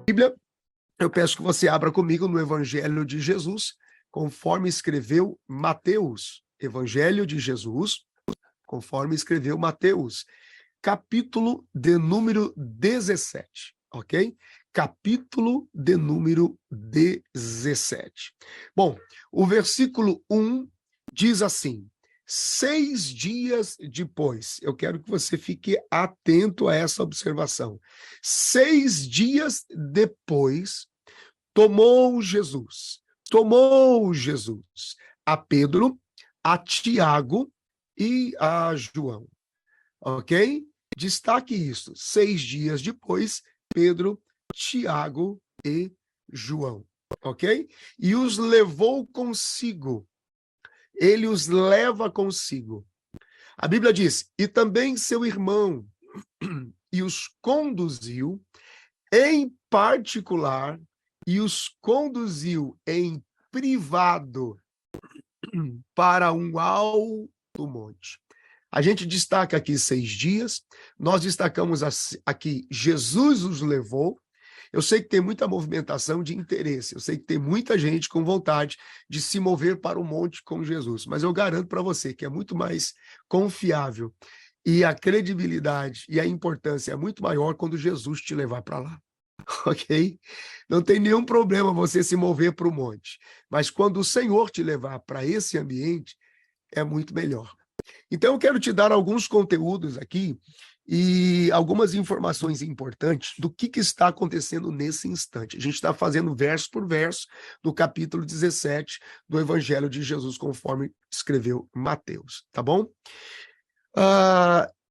Bíblia, eu peço que você abra comigo no Evangelho de Jesus, conforme escreveu Mateus. Evangelho de Jesus, conforme escreveu Mateus, capítulo de número 17, ok? Capítulo de número 17. Bom, o versículo 1 diz assim: 6 dias depois, eu quero que você fique atento a essa observação. 6 dias depois, tomou Jesus a Pedro, a Tiago e a João, ok? Destaque isso. 6 dias depois, Pedro, Tiago e João, ok? E os levou consigo. Ele os leva consigo. A Bíblia diz, e também seu irmão, e os conduziu em particular, e os conduziu em privado para um alto monte. A gente destaca aqui 6 dias, nós destacamos aqui, Jesus os levou. Eu sei que tem muita movimentação de interesse, eu sei que tem muita gente com vontade de se mover para o monte com Jesus, mas eu garanto para você que é muito mais confiável e a credibilidade e a importância é muito maior quando Jesus te levar para lá, ok? Não tem nenhum problema você se mover para o monte, mas quando o Senhor te levar para esse ambiente, é muito melhor. Então, eu quero te dar alguns conteúdos aqui e algumas informações importantes do que está acontecendo nesse instante. A gente está fazendo verso por verso do capítulo 17 do Evangelho de Jesus, conforme escreveu Mateus, tá bom?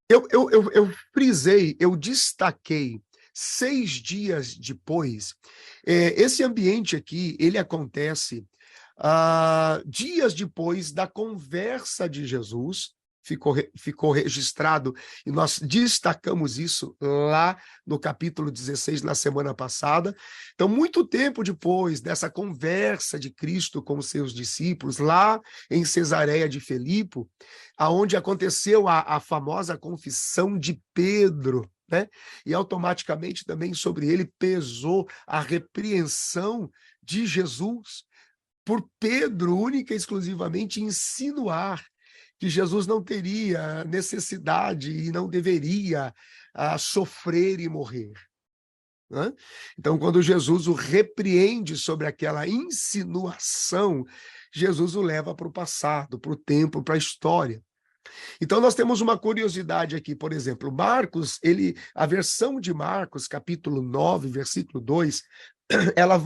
Eu frisei, eu destaquei 6 dias depois. Esse ambiente aqui, ele acontece dias depois da conversa de Jesus, ficou registrado, e nós destacamos isso lá no capítulo 16, na semana passada. Então, muito tempo depois dessa conversa de Cristo com os seus discípulos, lá em Cesareia de Filipe, aonde aconteceu a famosa confissão de Pedro, né? E automaticamente também sobre ele pesou a repreensão de Jesus por Pedro, única e exclusivamente, insinuar que Jesus não teria necessidade e não deveria sofrer e morrer, né? Então, quando Jesus o repreende sobre aquela insinuação, Jesus o leva para o passado, para o tempo, para a história. Então, nós temos uma curiosidade aqui, por exemplo, Marcos, a versão de Marcos, capítulo 9, versículo 2,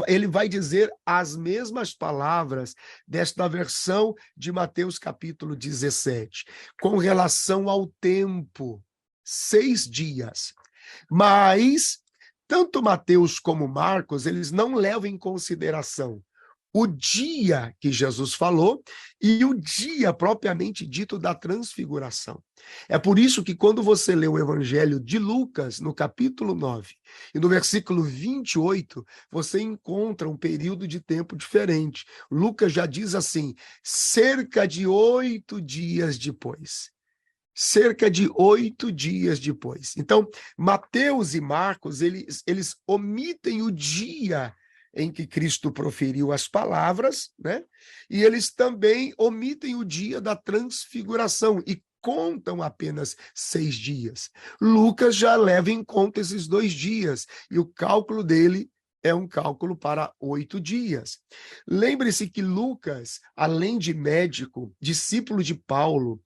ele vai dizer as mesmas palavras desta versão de Mateus, capítulo 17, com relação ao tempo, 6 dias. Mas, tanto Mateus como Marcos, eles não levam em consideração o dia que Jesus falou e o dia propriamente dito da transfiguração. É por isso que quando você lê o Evangelho de Lucas, no capítulo 9, e no versículo 28, você encontra um período de tempo diferente. Lucas já diz assim, cerca de 8 dias depois. Cerca de 8 dias depois. Então, Mateus e Marcos, eles omitem o dia em que Cristo proferiu as palavras, né? E eles também omitem o dia da transfiguração e contam apenas 6 dias. Lucas já leva em conta esses 2 dias, e o cálculo dele é um cálculo para 8 dias. Lembre-se que Lucas, além de médico, discípulo de Paulo,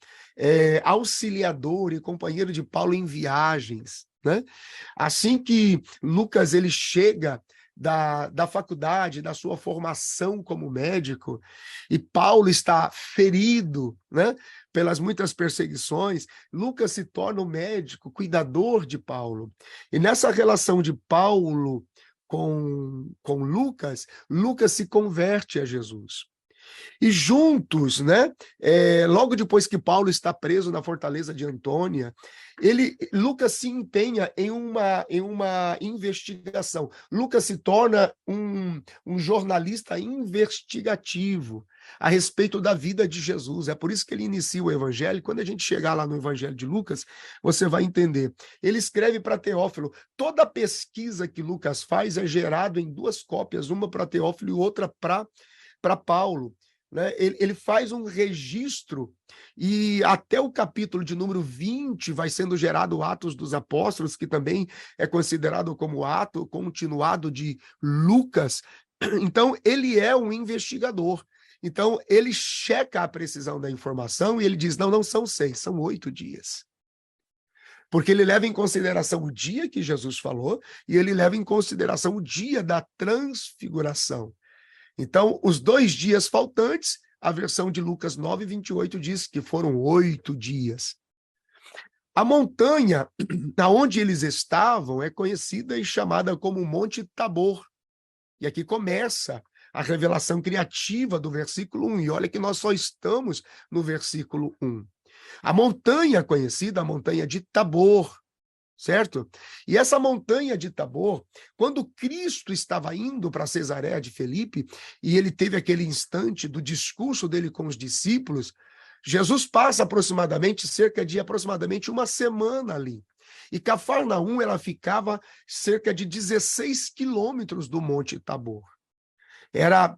auxiliador e companheiro de Paulo em viagens, né? Assim que Lucas ele chega da faculdade, da sua formação como médico, e Paulo está ferido, né, pelas muitas perseguições, Lucas se torna o médico, cuidador de Paulo. E nessa relação de Paulo com Lucas, Lucas se converte a Jesus. E juntos, né, logo depois que Paulo está preso na fortaleza de Antônia, Lucas se empenha em uma investigação. Lucas se torna um jornalista investigativo. a respeito da vida de Jesus. É por isso que ele inicia o evangelho. Quando a gente chegar lá no evangelho de Lucas, você vai entender. Ele escreve para Teófilo. Toda a pesquisa que Lucas faz é gerado em duas cópias, uma para Teófilo e outra para Paulo. Né? Ele faz um registro e até o capítulo de número 20 vai sendo gerado Atos dos Apóstolos, que também é considerado como ato continuado de Lucas. Então, ele é um investigador. Então, ele checa a precisão da informação e ele diz, não são 6, são 8 dias. Porque ele leva em consideração o dia que Jesus falou e ele leva em consideração o dia da transfiguração. Então, os 2 dias faltantes, a versão de Lucas 9:28 diz que foram 8 dias. A montanha onde eles estavam é conhecida e chamada como Monte Tabor. E aqui começa a revelação criativa do versículo 1. E olha que nós só estamos no versículo 1. A montanha conhecida, a montanha de Tabor, certo? E essa montanha de Tabor, quando Cristo estava indo para Cesareia de Filipe, e ele teve aquele instante do discurso dele com os discípulos, Jesus passa cerca de aproximadamente uma semana ali. E Cafarnaum, ela ficava cerca de 16 quilômetros do Monte Tabor. Era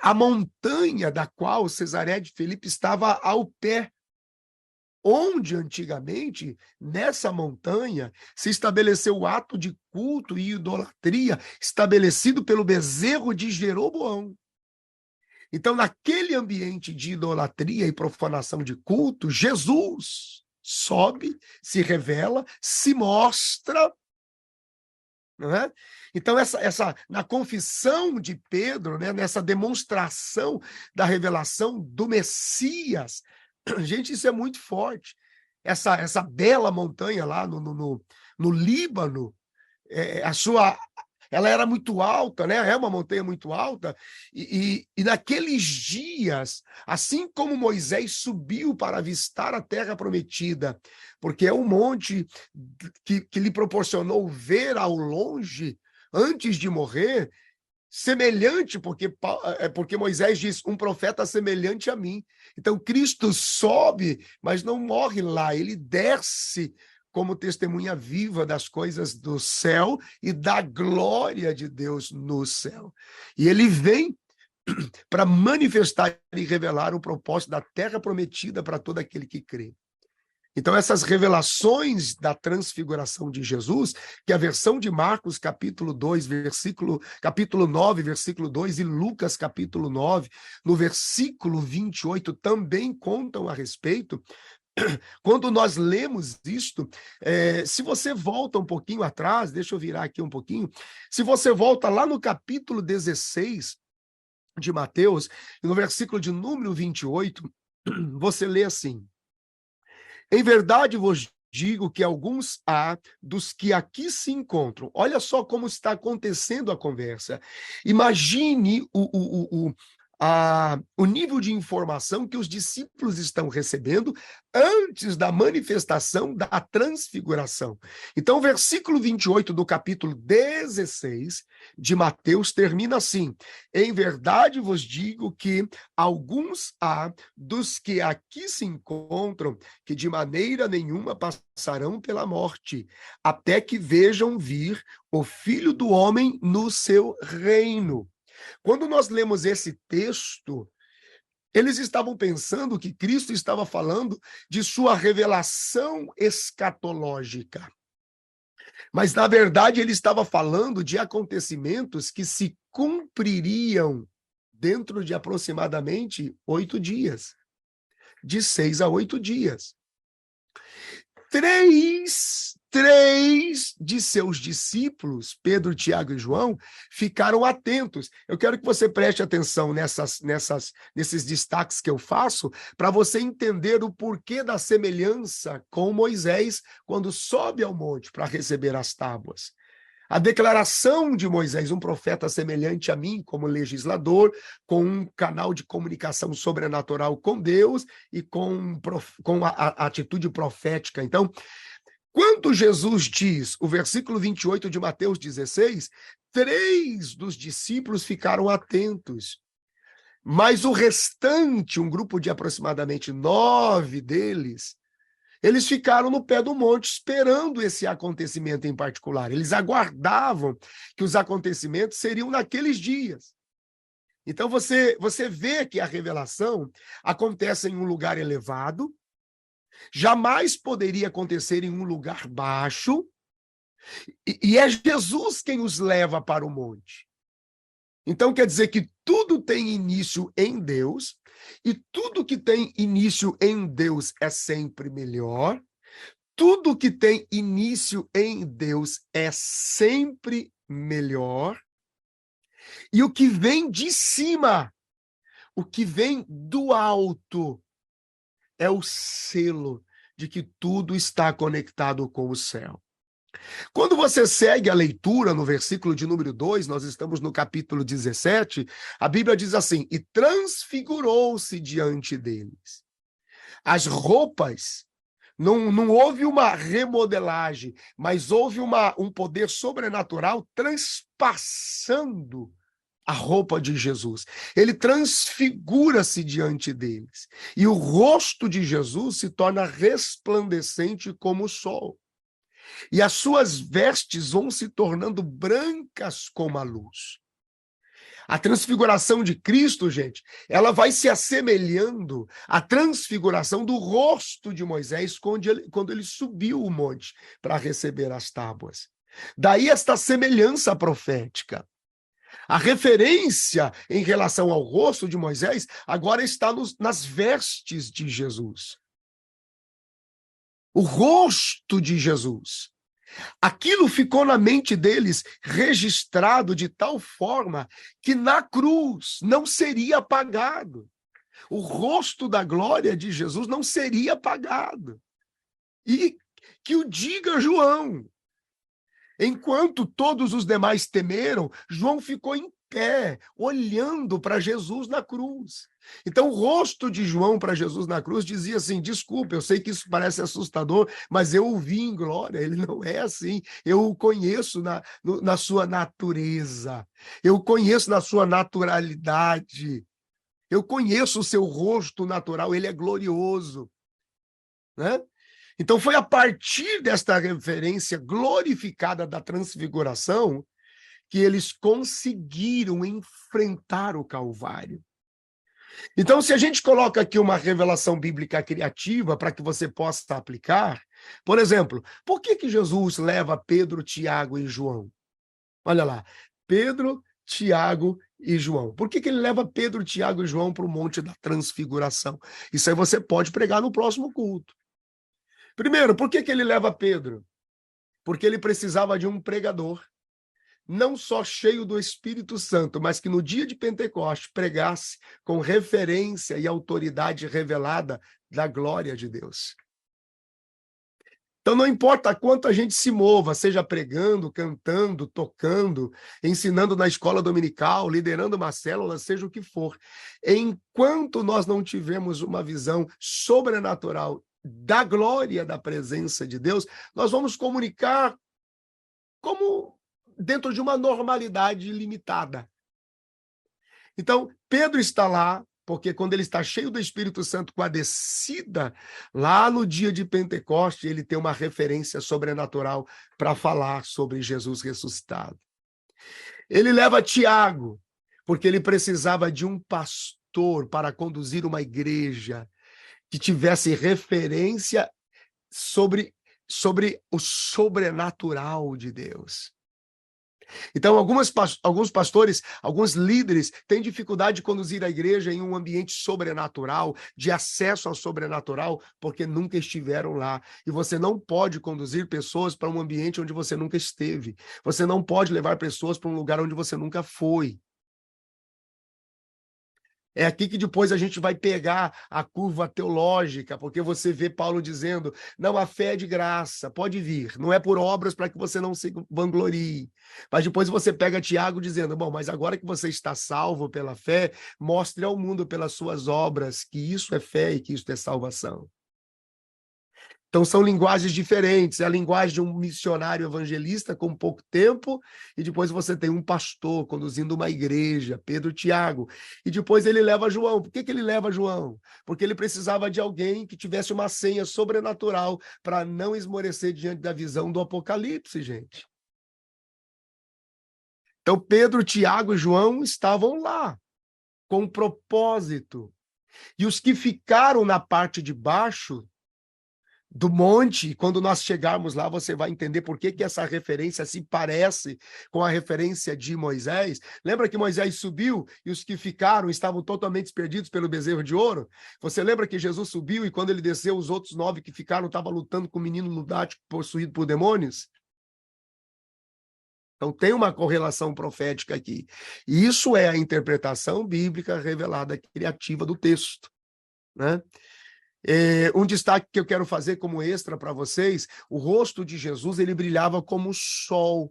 a montanha da qual Cesareia de Filipe estava ao pé, onde antigamente, nessa montanha, se estabeleceu o ato de culto e idolatria estabelecido pelo bezerro de Jeroboão. Então, naquele ambiente de idolatria e profanação de culto, Jesus sobe, se revela, se mostra. Não é? Então, na confissão de Pedro, né, nessa demonstração da revelação do Messias, gente, isso é muito forte. Essa bela montanha lá no Líbano, ela era muito alta, né? É uma montanha muito alta, e naqueles dias, assim como Moisés subiu para avistar a terra prometida, porque é um monte que lhe proporcionou ver ao longe, antes de morrer, semelhante, porque Moisés diz, um profeta semelhante a mim. Então, Cristo sobe, mas não morre lá, ele desce como testemunha viva das coisas do céu e da glória de Deus no céu. E ele vem para manifestar e revelar o propósito da terra prometida para todo aquele que crê. Então, essas revelações da transfiguração de Jesus, que a versão de Marcos, capítulo 9, versículo 2, e Lucas, capítulo 9, no versículo 28, também contam a respeito. Quando nós lemos isto, se você volta um pouquinho atrás, deixa eu virar aqui um pouquinho, se você volta lá no capítulo 16 de Mateus, no versículo de número 28, você lê assim: em verdade vos digo que alguns há dos que aqui se encontram. Olha só como está acontecendo a conversa. Imagine o nível de informação que os discípulos estão recebendo antes da manifestação da transfiguração. Então, o versículo 28 do capítulo 16 de Mateus termina assim: em verdade vos digo que alguns há dos que aqui se encontram que de maneira nenhuma passarão pela morte, até que vejam vir o Filho do Homem no seu reino. Quando nós lemos esse texto, eles estavam pensando que Cristo estava falando de sua revelação escatológica. Mas, na verdade, ele estava falando de acontecimentos que se cumpririam dentro de aproximadamente 8 dias. De 6 a 8 dias. Três de seus discípulos, Pedro, Tiago e João, ficaram atentos. Eu quero que você preste atenção nesses destaques que eu faço, para você entender o porquê da semelhança com Moisés quando sobe ao monte para receber as tábuas. A declaração de Moisés, um profeta semelhante a mim, como legislador, com um canal de comunicação sobrenatural com Deus e com a atitude profética. Então, quando Jesus diz, o versículo 28 de Mateus 16, 3 dos discípulos ficaram atentos. Mas o restante, um grupo de aproximadamente 9 deles, eles ficaram no pé do monte esperando esse acontecimento em particular. Eles aguardavam que os acontecimentos seriam naqueles dias. Então você vê que a revelação acontece em um lugar elevado, jamais poderia acontecer em um lugar baixo, e é Jesus quem os leva para o monte. Então quer dizer que tudo tem início em Deus, e tudo que tem início em Deus é sempre melhor. Tudo que tem início em Deus é sempre melhor. E o que vem de cima, o que vem do alto, é o selo de que tudo está conectado com o céu. Quando você segue a leitura no versículo de número 2, nós estamos no capítulo 17, a Bíblia diz assim: e transfigurou-se diante deles. As roupas, não houve uma remodelagem, mas houve um poder sobrenatural transpassando a roupa de Jesus. Ele transfigura-se diante deles. E o rosto de Jesus se torna resplandecente como o sol. E as suas vestes vão se tornando brancas como a luz. A transfiguração de Cristo, gente, ela vai se assemelhando à transfiguração do rosto de Moisés quando ele subiu o monte para receber as tábuas. Daí esta semelhança profética. A referência em relação ao rosto de Moisés agora está nas vestes de Jesus. O rosto de Jesus. Aquilo ficou na mente deles registrado de tal forma que na cruz não seria apagado. O rosto da glória de Jesus não seria apagado. E que o diga João. Enquanto todos os demais temeram, João ficou em pé, olhando para Jesus na cruz. Então, o rosto de João para Jesus na cruz dizia assim: desculpa, eu sei que isso parece assustador, mas eu o vi em glória, ele não é assim. Eu o conheço na sua natureza, eu o conheço na sua naturalidade, eu conheço o seu rosto natural, ele é glorioso, né? Então, foi a partir desta referência glorificada da transfiguração que eles conseguiram enfrentar o Calvário. Então, se a gente coloca aqui uma revelação bíblica criativa para que você possa aplicar, por exemplo, por que Jesus leva Pedro, Tiago e João? Olha lá, Pedro, Tiago e João. Por que ele leva Pedro, Tiago e João para o Monte da Transfiguração? Isso aí você pode pregar no próximo culto. Primeiro, por que ele leva Pedro? Porque ele precisava de um pregador, não só cheio do Espírito Santo, mas que no dia de Pentecostes pregasse com referência e autoridade revelada da glória de Deus. Então não importa quanto a gente se mova, seja pregando, cantando, tocando, ensinando na escola dominical, liderando uma célula, seja o que for, enquanto nós não tivermos uma visão sobrenatural da glória da presença de Deus, nós vamos comunicar como dentro de uma normalidade limitada. Então, Pedro está lá, porque quando ele está cheio do Espírito Santo com a descida, lá no dia de Pentecoste, ele tem uma referência sobrenatural para falar sobre Jesus ressuscitado. Ele leva Tiago, porque ele precisava de um pastor para conduzir uma igreja que tivesse referência sobre o sobrenatural de Deus. Então, alguns pastores, alguns líderes têm dificuldade de conduzir a igreja em um ambiente sobrenatural, de acesso ao sobrenatural, porque nunca estiveram lá. E você não pode conduzir pessoas para um ambiente onde você nunca esteve. Você não pode levar pessoas para um lugar onde você nunca foi. É aqui que depois a gente vai pegar a curva teológica, porque você vê Paulo dizendo, não, a fé é de graça, pode vir, não é por obras para que você não se vanglorie. Mas depois você pega Tiago dizendo, bom, mas agora que você está salvo pela fé, mostre ao mundo pelas suas obras que isso é fé e que isso é salvação. Então, são linguagens diferentes. É a linguagem de um missionário evangelista com pouco tempo, e depois você tem um pastor conduzindo uma igreja, Pedro, Tiago. E depois ele leva João. Por que ele leva João? Porque ele precisava de alguém que tivesse uma senha sobrenatural para não esmorecer diante da visão do Apocalipse, gente. Então, Pedro, Tiago e João estavam lá, com um propósito. E os que ficaram na parte de baixo do monte, quando nós chegarmos lá, você vai entender por que essa referência se parece com a referência de Moisés. Lembra que Moisés subiu e os que ficaram estavam totalmente perdidos pelo bezerro de ouro? Você lembra que Jesus subiu e quando ele desceu, os outros 9 que ficaram estavam lutando com o menino lunático possuído por demônios? Então tem uma correlação profética aqui. E isso é a interpretação bíblica revelada criativa do texto, né? Um destaque que eu quero fazer como extra para vocês: o rosto de Jesus, ele brilhava como o sol.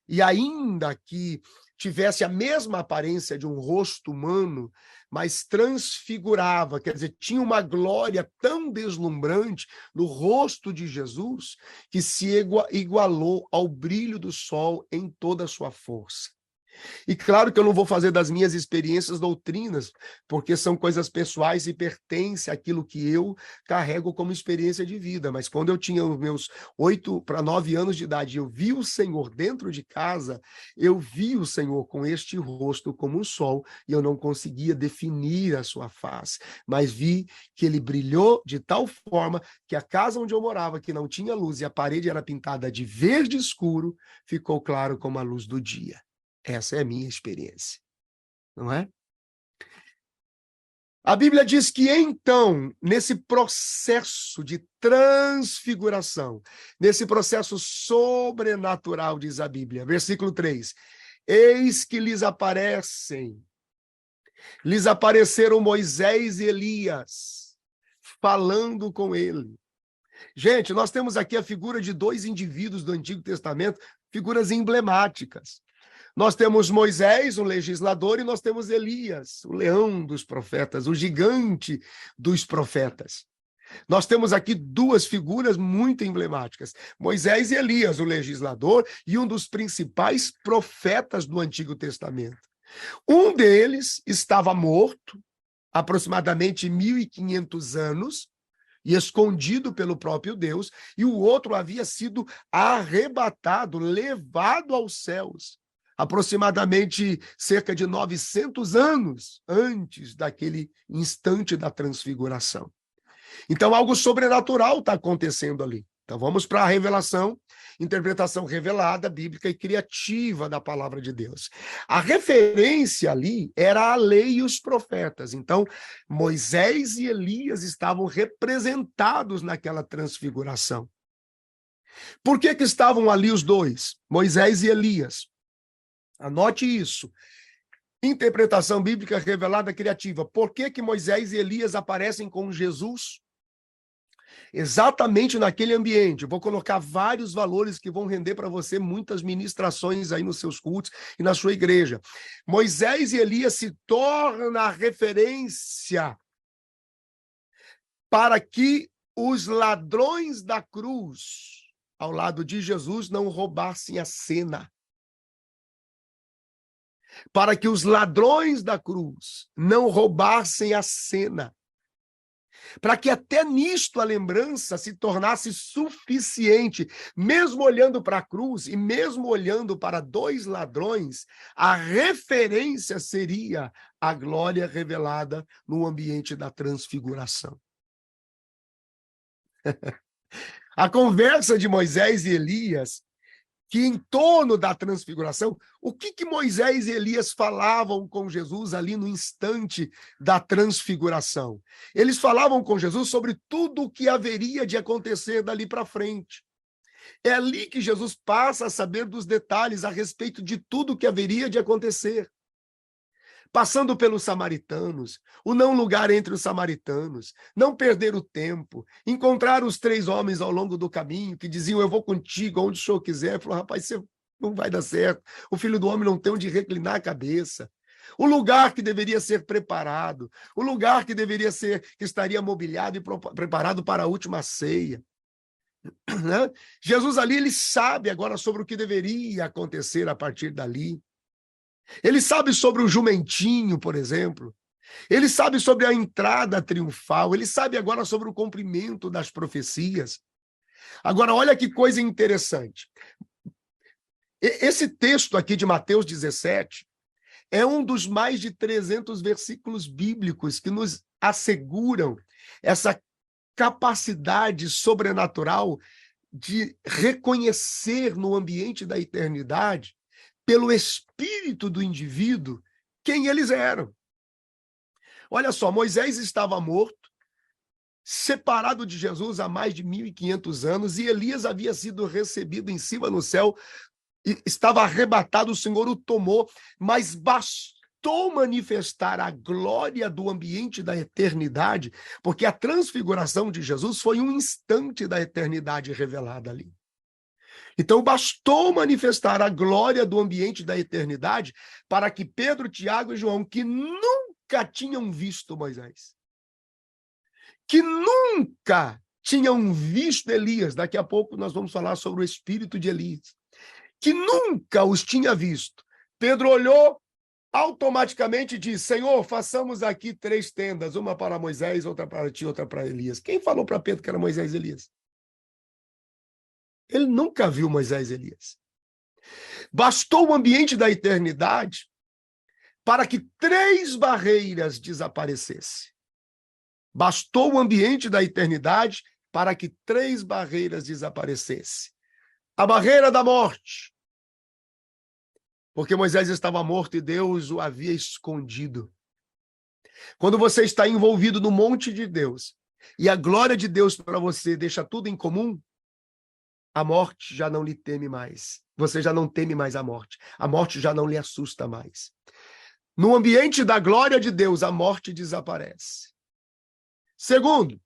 E ainda que tivesse a mesma aparência de um rosto humano, mas transfigurava, quer dizer, tinha uma glória tão deslumbrante no rosto de Jesus que se igualou ao brilho do sol em toda a sua força. E claro que eu não vou fazer das minhas experiências doutrinas, porque são coisas pessoais e pertencem àquilo que eu carrego como experiência de vida. Mas quando eu tinha os meus 8 para 9 anos de idade, eu vi o Senhor dentro de casa, eu vi o Senhor com este rosto como um sol, e eu não conseguia definir a sua face, mas vi que ele brilhou de tal forma que a casa onde eu morava, que não tinha luz e a parede era pintada de verde escuro, ficou claro como a luz do dia. Essa é a minha experiência, não é? A Bíblia diz que, então, nesse processo de transfiguração, nesse processo sobrenatural, diz a Bíblia, versículo 3, eis que lhes apareceram Moisés e Elias, falando com ele. Gente, nós temos aqui a figura de 2 indivíduos do Antigo Testamento, figuras emblemáticas. Nós temos Moisés, o legislador, e nós temos Elias, o leão dos profetas, o gigante dos profetas. Nós temos aqui 2 figuras muito emblemáticas, Moisés e Elias, o legislador e um dos principais profetas do Antigo Testamento. Um deles estava morto, aproximadamente 1.500 anos, e escondido pelo próprio Deus, e o outro havia sido arrebatado, levado aos céus, aproximadamente cerca de 900 anos antes daquele instante da transfiguração. Então, algo sobrenatural está acontecendo ali. Então, vamos para a revelação, interpretação revelada, bíblica e criativa da palavra de Deus. A referência ali era a lei e os profetas. Então, Moisés e Elias estavam representados naquela transfiguração. Por que estavam ali os 2, Moisés e Elias? Anote isso. Interpretação bíblica revelada criativa. Por que Moisés e Elias aparecem com Jesus? Exatamente naquele ambiente. Eu vou colocar vários valores que vão render para você muitas ministrações aí nos seus cultos e na sua igreja. Moisés e Elias se tornam a referência para que os ladrões da cruz, ao lado de Jesus, não roubassem a cena. Para que os ladrões da cruz não roubassem a cena. Para que até nisto a lembrança se tornasse suficiente, mesmo olhando para a cruz e mesmo olhando para 2 ladrões, a referência seria a glória revelada no ambiente da transfiguração. A conversa de Moisés e Elias, que em torno da transfiguração, o que Moisés e Elias falavam com Jesus ali no instante da transfiguração? Eles falavam com Jesus sobre tudo o que haveria de acontecer dali para frente. É ali que Jesus passa a saber dos detalhes a respeito de tudo o que haveria de acontecer. Passando pelos samaritanos, o não lugar entre os samaritanos, não perder o tempo, encontrar os 3 homens ao longo do caminho que diziam, eu vou contigo aonde o senhor quiser. Falou, rapaz, você não vai dar certo. O filho do homem não tem onde reclinar a cabeça. O lugar que deveria ser preparado, o lugar que deveria ser, que estaria mobiliado e preparado para a última ceia. né? Jesus ali, ele sabe agora sobre o que deveria acontecer a partir dali. Ele sabe sobre o jumentinho, por exemplo. Ele sabe sobre a entrada triunfal. Ele sabe agora sobre o cumprimento das profecias. Agora, olha que coisa interessante. Esse texto aqui de Mateus 17 é um dos mais de 300 versículos bíblicos que nos asseguram essa capacidade sobrenatural de reconhecer no ambiente da eternidade, pelo espírito do indivíduo, quem eles eram. Olha só, Moisés estava morto, separado de Jesus há mais de 1.500 anos, e Elias havia sido recebido em cima no céu, e estava arrebatado, o Senhor o tomou, mas bastou manifestar a glória do ambiente da eternidade, porque a transfiguração de Jesus foi um instante da eternidade revelada ali. Então, bastou manifestar a glória do ambiente da eternidade para que Pedro, Tiago e João, que nunca tinham visto Moisés, que nunca tinham visto Elias, daqui a pouco nós vamos falar sobre o espírito de Elias, que nunca os tinha visto. Pedro olhou, automaticamente disse: Senhor, façamos aqui 3 tendas, uma para Moisés, outra para ti, outra para Elias. Quem falou para Pedro que era Moisés e Elias? Ele nunca viu Moisés e Elias. Bastou o ambiente da eternidade para que 3 barreiras desaparecessem. Bastou o ambiente da eternidade para que 3 barreiras desaparecessem. A barreira da morte, porque Moisés estava morto e Deus o havia escondido. Quando você está envolvido no monte de Deus e a glória de Deus para você deixa tudo em comum, a morte já não lhe teme mais. Você já não teme mais a morte. A morte já não lhe assusta mais. No ambiente da glória de Deus, a morte desaparece. Segundo,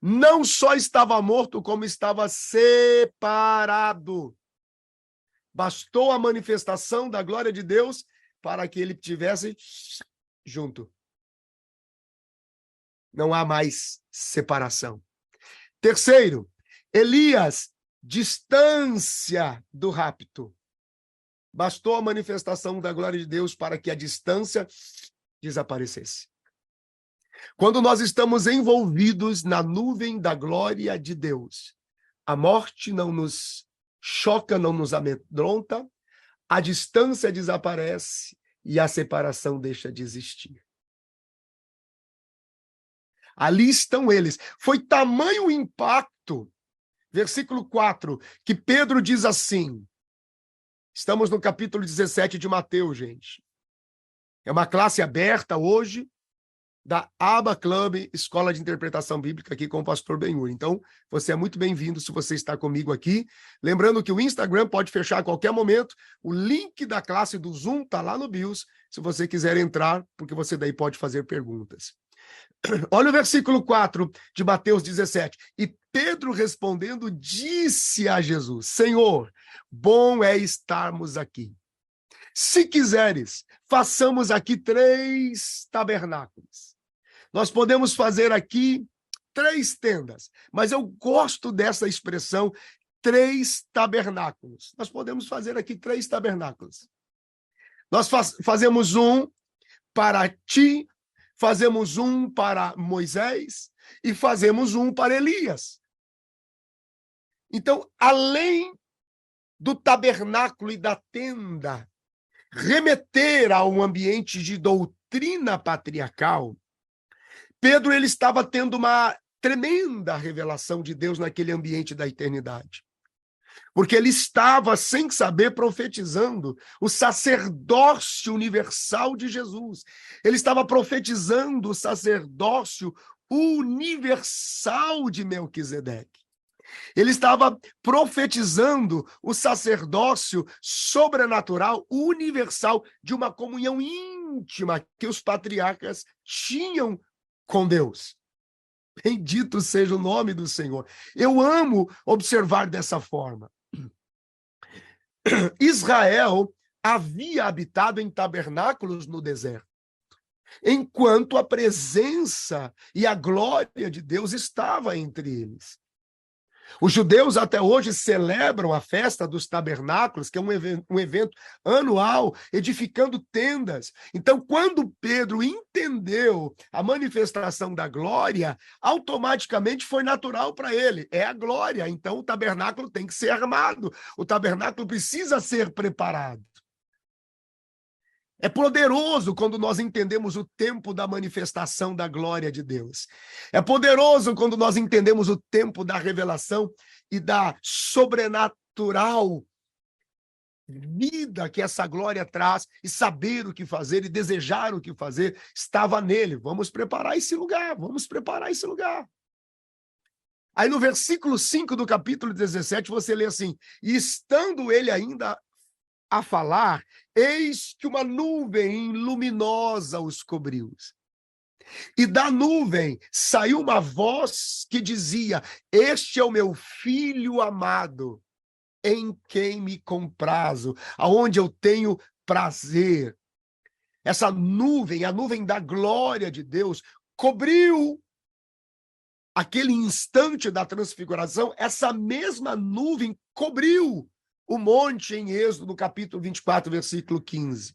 não só estava morto, como estava separado. Bastou a manifestação da glória de Deus para que ele estivesse junto. Não há mais separação. Terceiro, Elias, distância do rapto. Bastou a manifestação da glória de Deus para que a distância desaparecesse. Quando nós estamos envolvidos na nuvem da glória de Deus, a morte não nos choca, não nos amedronta, a distância desaparece e a separação deixa de existir. Ali estão eles. Foi tamanho o impacto, versículo 4, que Pedro diz assim, estamos no capítulo 17 de Mateus, gente. É uma classe aberta hoje, da Aba Club, Escola de Interpretação Bíblica, aqui com o pastor Benhur. Então, você é muito bem-vindo se você está comigo aqui. Lembrando que o Instagram pode fechar a qualquer momento. O link da classe do Zoom está lá no BIOS, se você quiser entrar, porque você daí pode fazer perguntas. Olha o versículo 4 de Mateus 17. E Pedro respondendo disse a Jesus: Senhor, bom é estarmos aqui. Se quiseres, façamos aqui 3 tabernáculos. Nós podemos fazer aqui 3 tendas, mas eu gosto dessa expressão, 3 tabernáculos. Nós podemos fazer aqui 3 tabernáculos. Nós fazemos um para ti, fazemos um para Moisés e fazemos um para Elias. Então, além do tabernáculo e da tenda remeter a um ambiente de doutrina patriarcal, Pedro ele estava tendo uma tremenda revelação de Deus naquele ambiente da eternidade. Porque ele estava, sem saber, profetizando o sacerdócio universal de Jesus. Ele estava profetizando o sacerdócio universal de Melquisedeque. Ele estava profetizando o sacerdócio sobrenatural, universal, de uma comunhão íntima que os patriarcas tinham com Deus. Bendito seja o nome do Senhor. Eu amo observar dessa forma. Israel havia habitado em tabernáculos no deserto, enquanto a presença e a glória de Deus estava entre eles. Os judeus até hoje celebram a festa dos tabernáculos, que é um evento anual, edificando tendas. Então, quando Pedro entendeu a manifestação da glória, automaticamente foi natural para ele. É a glória, então o tabernáculo tem que ser armado, o tabernáculo precisa ser preparado. É poderoso quando nós entendemos o tempo da manifestação da glória de Deus. É poderoso quando nós entendemos o tempo da revelação e da sobrenatural vida que essa glória traz, e saber o que fazer e desejar o que fazer estava nele. Vamos preparar esse lugar, vamos preparar esse lugar. Aí no versículo 5 do capítulo 17, você lê assim: e estando ele ainda a falar, eis que uma nuvem luminosa os cobriu. E da nuvem saiu uma voz que dizia: este é o meu filho amado, em quem me comprazo, aonde eu tenho prazer. Essa nuvem, a nuvem da glória de Deus, cobriu aquele instante da transfiguração. Essa mesma nuvem cobriu o monte em Êxodo, no capítulo 24, versículo 15.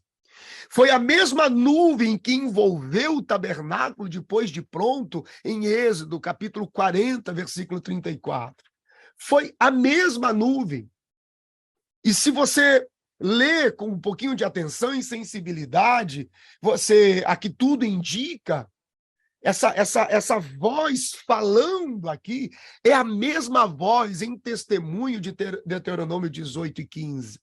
Foi a mesma nuvem que envolveu o tabernáculo depois de pronto, em Êxodo, capítulo 40, versículo 34. Foi a mesma nuvem. E se você lê com um pouquinho de atenção e sensibilidade, aqui tudo indica, essa voz falando aqui é a mesma voz em testemunho de Deuteronômio 18 e 15.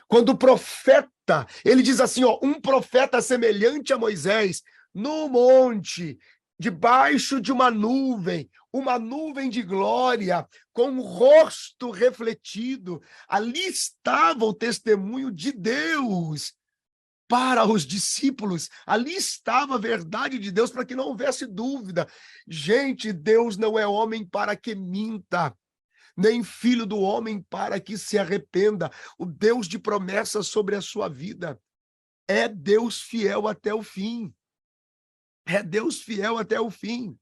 Quando o profeta, ele diz assim, ó, um profeta semelhante a Moisés, no monte, debaixo de uma nuvem de glória, com o rosto refletido, ali estava o testemunho de Deus para os discípulos, ali estava a verdade de Deus para que não houvesse dúvida. Gente, Deus não é homem para que minta, nem filho do homem para que se arrependa. O Deus de promessas sobre a sua vida é Deus fiel até o fim. É Deus fiel até o fim.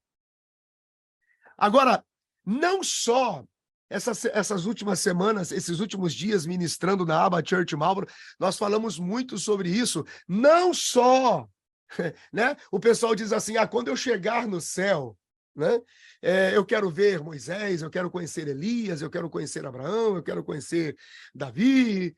Agora, não só essas últimas semanas, esses últimos dias ministrando na aba Church Marlboro, nós falamos muito sobre isso. Não só, né? O pessoal diz assim, quando eu chegar no céu, né? Eu quero ver Moisés, eu quero conhecer Elias, eu quero conhecer Abraão, eu quero conhecer Davi.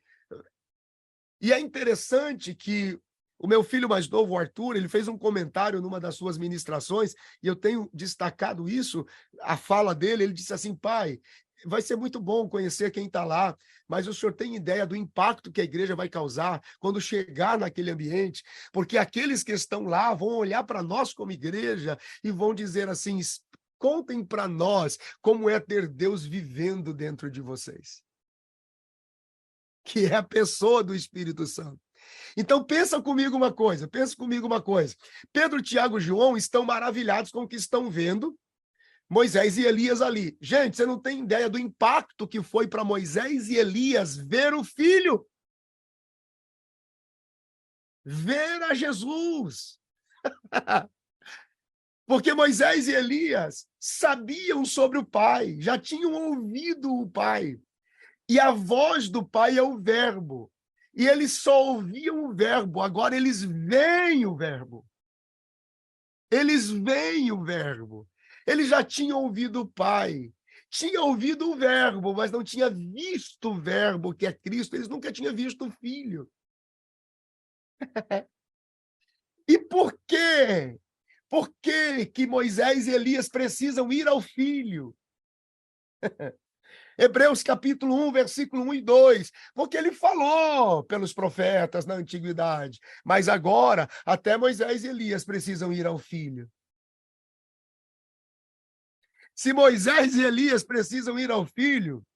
E é interessante que o meu filho mais novo, o Arthur, ele fez um comentário numa das suas ministrações, e eu tenho destacado isso, a fala dele. Ele disse assim: pai, vai ser muito bom conhecer quem está lá, mas o senhor tem ideia do impacto que a igreja vai causar quando chegar naquele ambiente? Porque aqueles que estão lá vão olhar para nós como igreja e vão dizer assim: contem para nós como é ter Deus vivendo dentro de vocês, que é a pessoa do Espírito Santo. Então pensa comigo uma coisa. Pedro, Tiago e João estão maravilhados com o que estão vendo Moisés e Elias ali. Gente, você não tem ideia do impacto que foi para Moisés e Elias ver o filho, ver a Jesus. Porque Moisés e Elias sabiam sobre o Pai, já tinham ouvido o Pai. E a voz do Pai é o Verbo. E eles só ouviam o Verbo, agora eles veem o Verbo. Eles veem o Verbo. Eles já tinham ouvido o Pai, tinham ouvido o Verbo, mas não tinha visto o Verbo, que é Cristo. Eles nunca tinham visto o Filho. E por quê? Por que Moisés e Elias precisam ir ao Filho? Hebreus capítulo 1, versículo 1 e 2, porque ele falou pelos profetas na antiguidade, mas agora até Moisés e Elias precisam ir ao Filho. Se Moisés e Elias precisam ir ao Filho,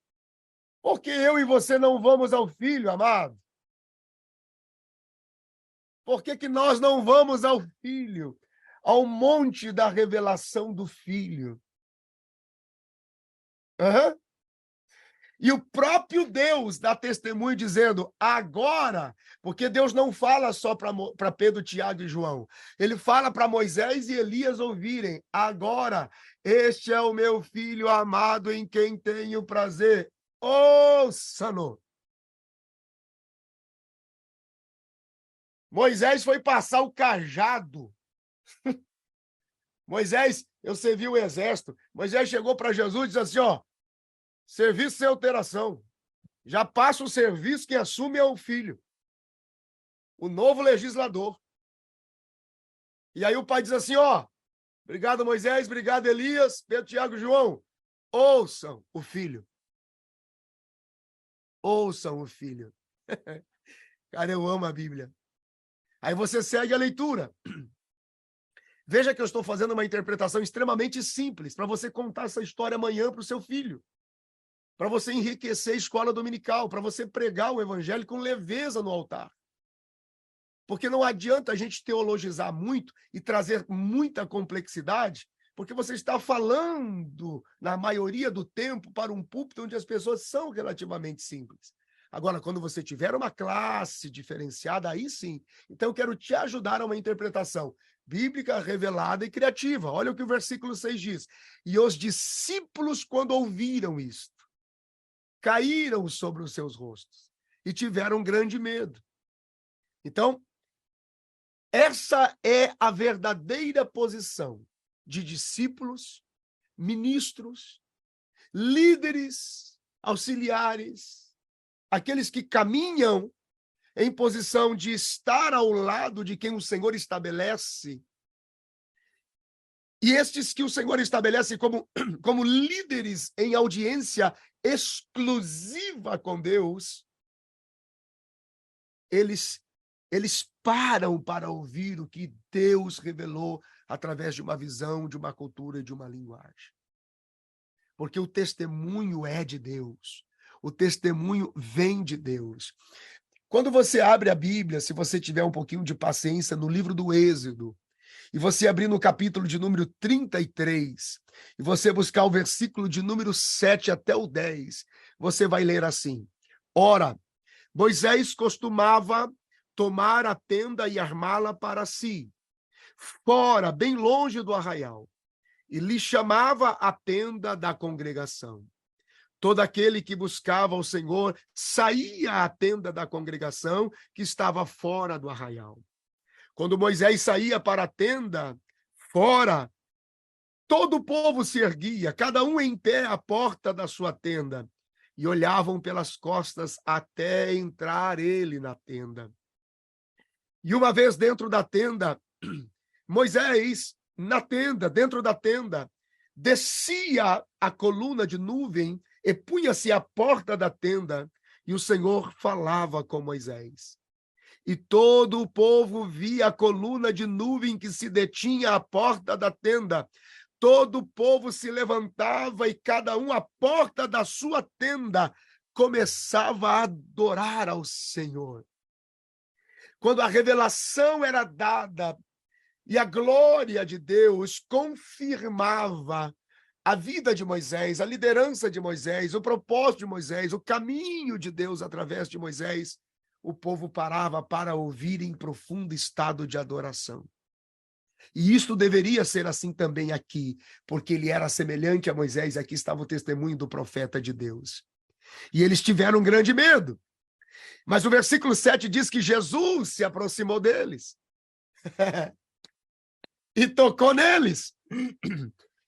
por que eu e você não vamos ao Filho, amado? Por que nós não vamos ao Filho, ao monte da revelação do Filho? Uhum. E o próprio Deus dá testemunho dizendo, agora, porque Deus não fala só para Pedro, Tiago e João. Ele fala para Moisés e Elias ouvirem, agora, este é o meu filho amado em quem tenho prazer. Ouça-no. Moisés foi passar o cajado. Moisés, eu servi o exército. Moisés chegou para Jesus e disse assim, ó, serviço sem alteração. Já passa o serviço, quem assume é o filho. O novo legislador. E aí o pai diz assim, ó, obrigado Moisés, obrigado Elias, Pedro, Tiago e João. Ouçam o filho. Ouçam o filho. Cara, eu amo a Bíblia. Aí você segue a leitura. Veja que eu estou fazendo uma interpretação extremamente simples para você contar essa história amanhã para o seu filho. Para você enriquecer a escola dominical, para você pregar o evangelho com leveza no altar. Porque não adianta a gente teologizar muito e trazer muita complexidade, porque você está falando, na maioria do tempo, para um púlpito onde as pessoas são relativamente simples. Agora, quando você tiver uma classe diferenciada, aí sim. Então, eu quero te ajudar a uma interpretação bíblica, revelada e criativa. Olha o que o versículo 6 diz. E os discípulos, quando ouviram isto, caíram sobre os seus rostos e tiveram grande medo. Então, essa é a verdadeira posição de discípulos, ministros, líderes, auxiliares, aqueles que caminham em posição de estar ao lado de quem o Senhor estabelece. E estes que o Senhor estabelece como líderes em audiência exclusiva com Deus, eles param para ouvir o que Deus revelou através de uma visão, de uma cultura e de uma linguagem. Porque o testemunho é de Deus. O testemunho vem de Deus. Quando você abre a Bíblia, se você tiver um pouquinho de paciência, no livro do Êxodo, e você abrir no capítulo de número 33, e você buscar o versículo de número 7 até o 10, você vai ler assim: Ora, Moisés costumava tomar a tenda e armá-la para si, fora, bem longe do arraial, e lhe chamava a tenda da congregação. Todo aquele que buscava o Senhor saía à tenda da congregação que estava fora do arraial. Quando Moisés saía para a tenda, fora, todo o povo se erguia, cada um em pé à porta da sua tenda, e olhavam pelas costas até entrar ele na tenda. E uma vez dentro da tenda, Moisés, na tenda, dentro da tenda, descia a coluna de nuvem e punha-se à porta da tenda, e o Senhor falava com Moisés. E todo o povo via a coluna de nuvem que se detinha à porta da tenda. Todo o povo se levantava e cada um à porta da sua tenda começava a adorar ao Senhor. Quando a revelação era dada e a glória de Deus confirmava a vida de Moisés, a liderança de Moisés, o propósito de Moisés, o caminho de Deus através de Moisés, o povo parava para ouvir em profundo estado de adoração. E isto deveria ser assim também aqui, porque ele era semelhante a Moisés, aqui estava o testemunho do profeta de Deus. E eles tiveram grande medo. Mas o versículo 7 diz que Jesus se aproximou deles e tocou neles.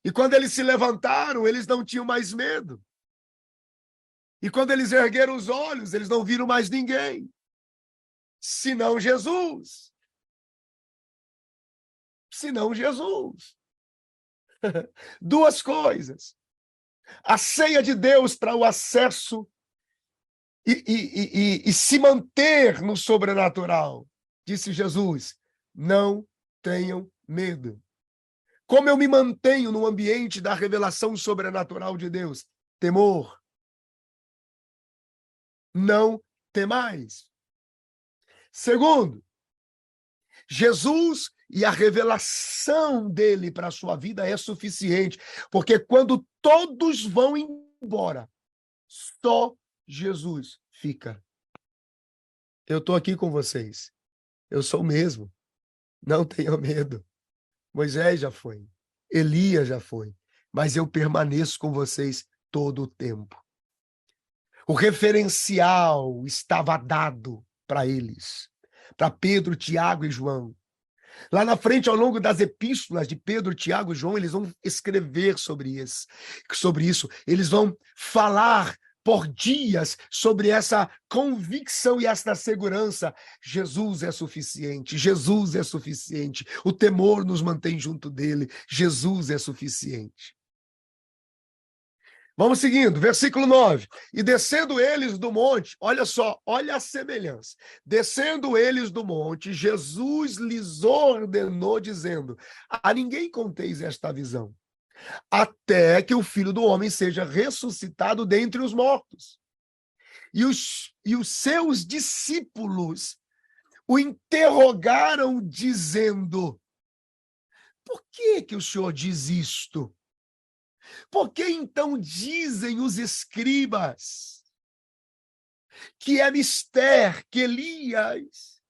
E quando eles se levantaram, eles não tinham mais medo. E quando eles ergueram os olhos, eles não viram mais ninguém, senão Jesus. Senão Jesus. Duas coisas. A ceia de Deus para o acesso e se manter no sobrenatural. Disse Jesus, não tenham medo. Como eu me mantenho no ambiente da revelação sobrenatural de Deus? Temor. Não temais. Segundo, Jesus e a revelação dele para a sua vida é suficiente, porque quando todos vão embora, Só Jesus fica. Eu estou aqui com vocês. Eu sou o mesmo. Não tenham medo. Moisés já foi. Elias já foi. Mas eu permaneço com vocês todo o tempo. O referencial estava dado para eles, para Pedro, Tiago e João. Lá na frente, ao longo das epístolas de Pedro, Tiago e João, eles vão escrever sobre isso. Eles vão falar por dias sobre essa convicção e essa segurança. Jesus é suficiente, Jesus é suficiente. O temor nos mantém junto dele. Jesus é suficiente. Vamos seguindo, versículo 9. E descendo eles do monte, olha só, olha a semelhança. Descendo eles do monte, Jesus lhes ordenou, dizendo: a ninguém conteis esta visão, até que o Filho do Homem seja ressuscitado dentre os mortos. E os seus discípulos o interrogaram, dizendo: por que o Senhor diz isto? Por que então dizem os escribas que é mister que Elias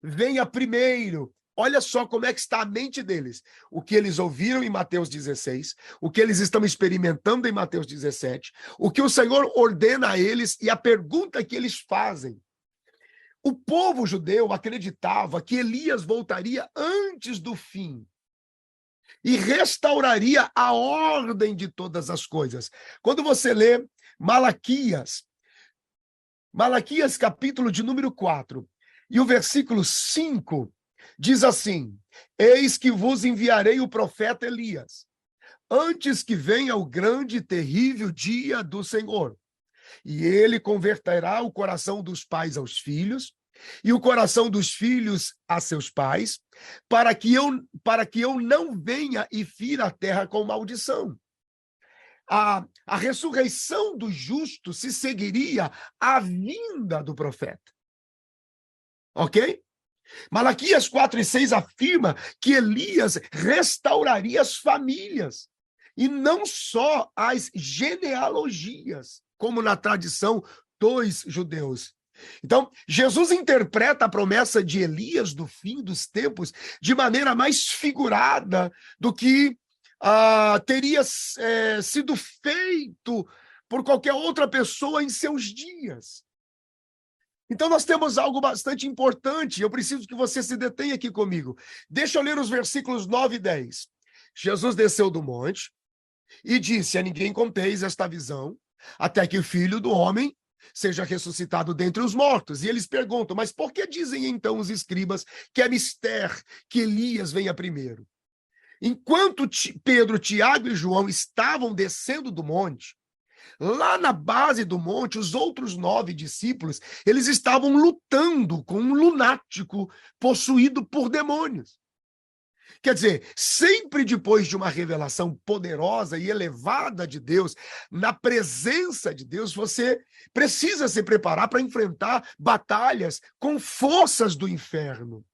venha primeiro? Olha só como é que está a mente deles. O que eles ouviram em Mateus 16, o que eles estão experimentando em Mateus 17, o que o Senhor ordena a eles e a pergunta que eles fazem. O povo judeu acreditava que Elias voltaria antes do fim e restauraria a ordem de todas as coisas. Quando você lê Malaquias capítulo de número 4, e o versículo 5, diz assim: eis que vos enviarei o profeta Elias, antes que venha o grande e terrível dia do Senhor. E ele converterá o coração dos pais aos filhos, e o coração dos filhos a seus pais, para que eu não venha e fira a terra com maldição. A ressurreição do justo se seguiria à vinda do profeta. Ok? Malaquias 4 e 6 afirma que Elias restauraria as famílias, e não só as genealogias, como na tradição dos judeus. Então, Jesus interpreta a promessa de Elias do fim dos tempos de maneira mais figurada do que teria sido feito por qualquer outra pessoa em seus dias. Então, nós temos algo bastante importante. Eu preciso que você se detenha aqui comigo. Deixa eu ler os versículos 9 e 10. Jesus desceu do monte e disse: a ninguém conteis esta visão, até que o Filho do Homem seja ressuscitado dentre os mortos. E eles perguntam: mas por que dizem então os escribas que é mister que Elias venha primeiro? Enquanto Pedro, Tiago e João estavam descendo do monte, lá na base do monte, os outros 9 discípulos, eles estavam lutando com um lunático possuído por demônios. Quer dizer, sempre depois de uma revelação poderosa e elevada de Deus, na presença de Deus, você precisa se preparar para enfrentar batalhas com forças do inferno.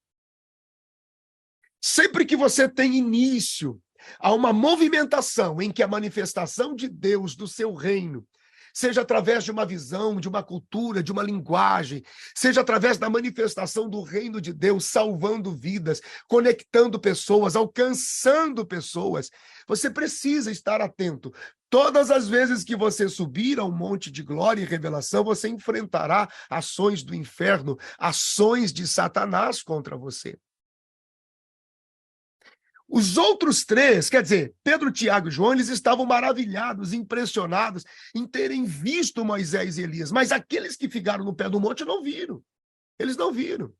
Sempre que você tem início a uma movimentação em que a manifestação de Deus, do seu reino, seja através de uma visão, de uma cultura, de uma linguagem, seja através da manifestação do reino de Deus, salvando vidas, conectando pessoas, alcançando pessoas, você precisa estar atento. Todas as vezes que você subir a um monte de glória e revelação, você enfrentará ações do inferno, ações de Satanás contra você. Os outros 3, quer dizer, Pedro, Tiago e João, eles estavam maravilhados, impressionados em terem visto Moisés e Elias, mas aqueles que ficaram no pé do monte não viram. Eles não viram.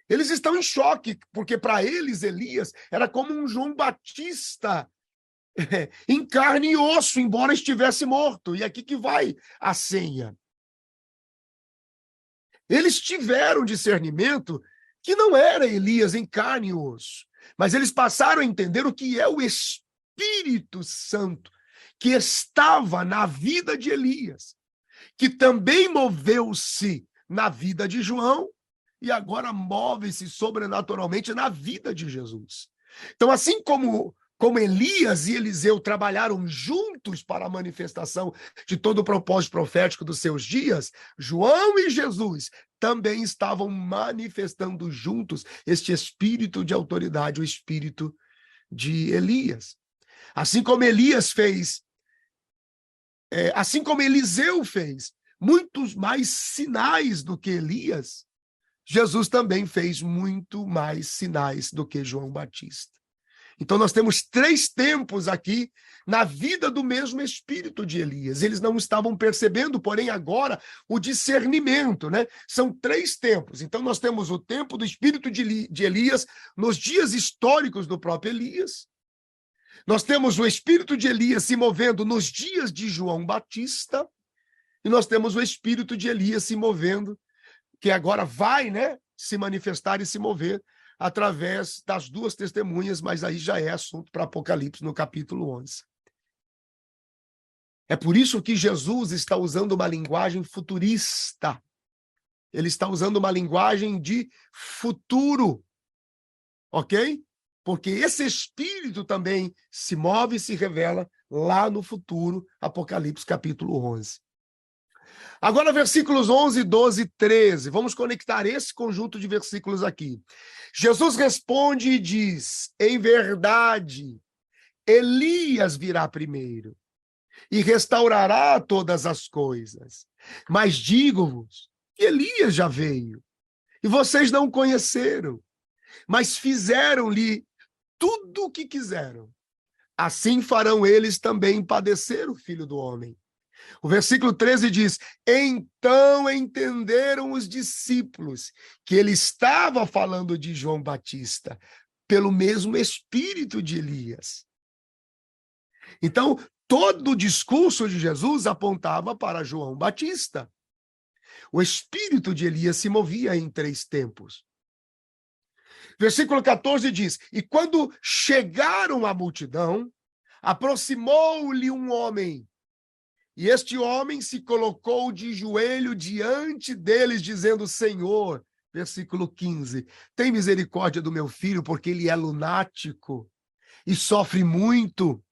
Eles estão em choque, porque para eles Elias era como um João Batista em carne e osso, embora estivesse morto. E aqui que vai a senha. Eles tiveram discernimento que não era Elias em carne e osso. Mas eles passaram a entender o que é o Espírito Santo que estava na vida de Elias, que também moveu-se na vida de João e agora move-se sobrenaturalmente na vida de Jesus. Então, assim como como Elias e Eliseu trabalharam juntos para a manifestação de todo o propósito profético dos seus dias, João e Jesus também estavam manifestando juntos este espírito de autoridade, o espírito de Elias. Assim como Elias fez, assim como Eliseu fez muitos mais sinais do que Elias, Jesus também fez muito mais sinais do que João Batista. Então, nós temos 3 tempos aqui na vida do mesmo espírito de Elias. Eles não estavam percebendo, porém, agora, o discernimento, né? São 3 tempos. Então, nós temos o tempo do espírito de Elias nos dias históricos do próprio Elias. Nós temos o espírito de Elias se movendo nos dias de João Batista. E nós temos o espírito de Elias se movendo, que agora vai, né, se manifestar e se mover através das 2 testemunhas, mas aí já é assunto para Apocalipse, no capítulo 11. É por isso que Jesus está usando uma linguagem futurista. Ele está usando uma linguagem de futuro, ok? Porque esse espírito também se move e se revela lá no futuro, Apocalipse, capítulo 11. Agora, versículos 11, 12 e 13. Vamos conectar esse conjunto de versículos aqui. Jesus responde e diz: em verdade, Elias virá primeiro e restaurará todas as coisas. Mas digo-vos que Elias já veio e vocês não o conheceram, mas fizeram-lhe tudo o que quiseram. Assim farão eles também padecer o Filho do Homem. O versículo 13 diz: então entenderam os discípulos que ele estava falando de João Batista, pelo mesmo espírito de Elias. Então, todo o discurso de Jesus apontava para João Batista. O espírito de Elias se movia em 3 tempos. Versículo 14 diz: e quando chegaram à multidão, aproximou-lhe um homem. E este homem se colocou de joelho diante deles, dizendo: Senhor, versículo 15, tem misericórdia do meu filho, porque ele é lunático e sofre muito,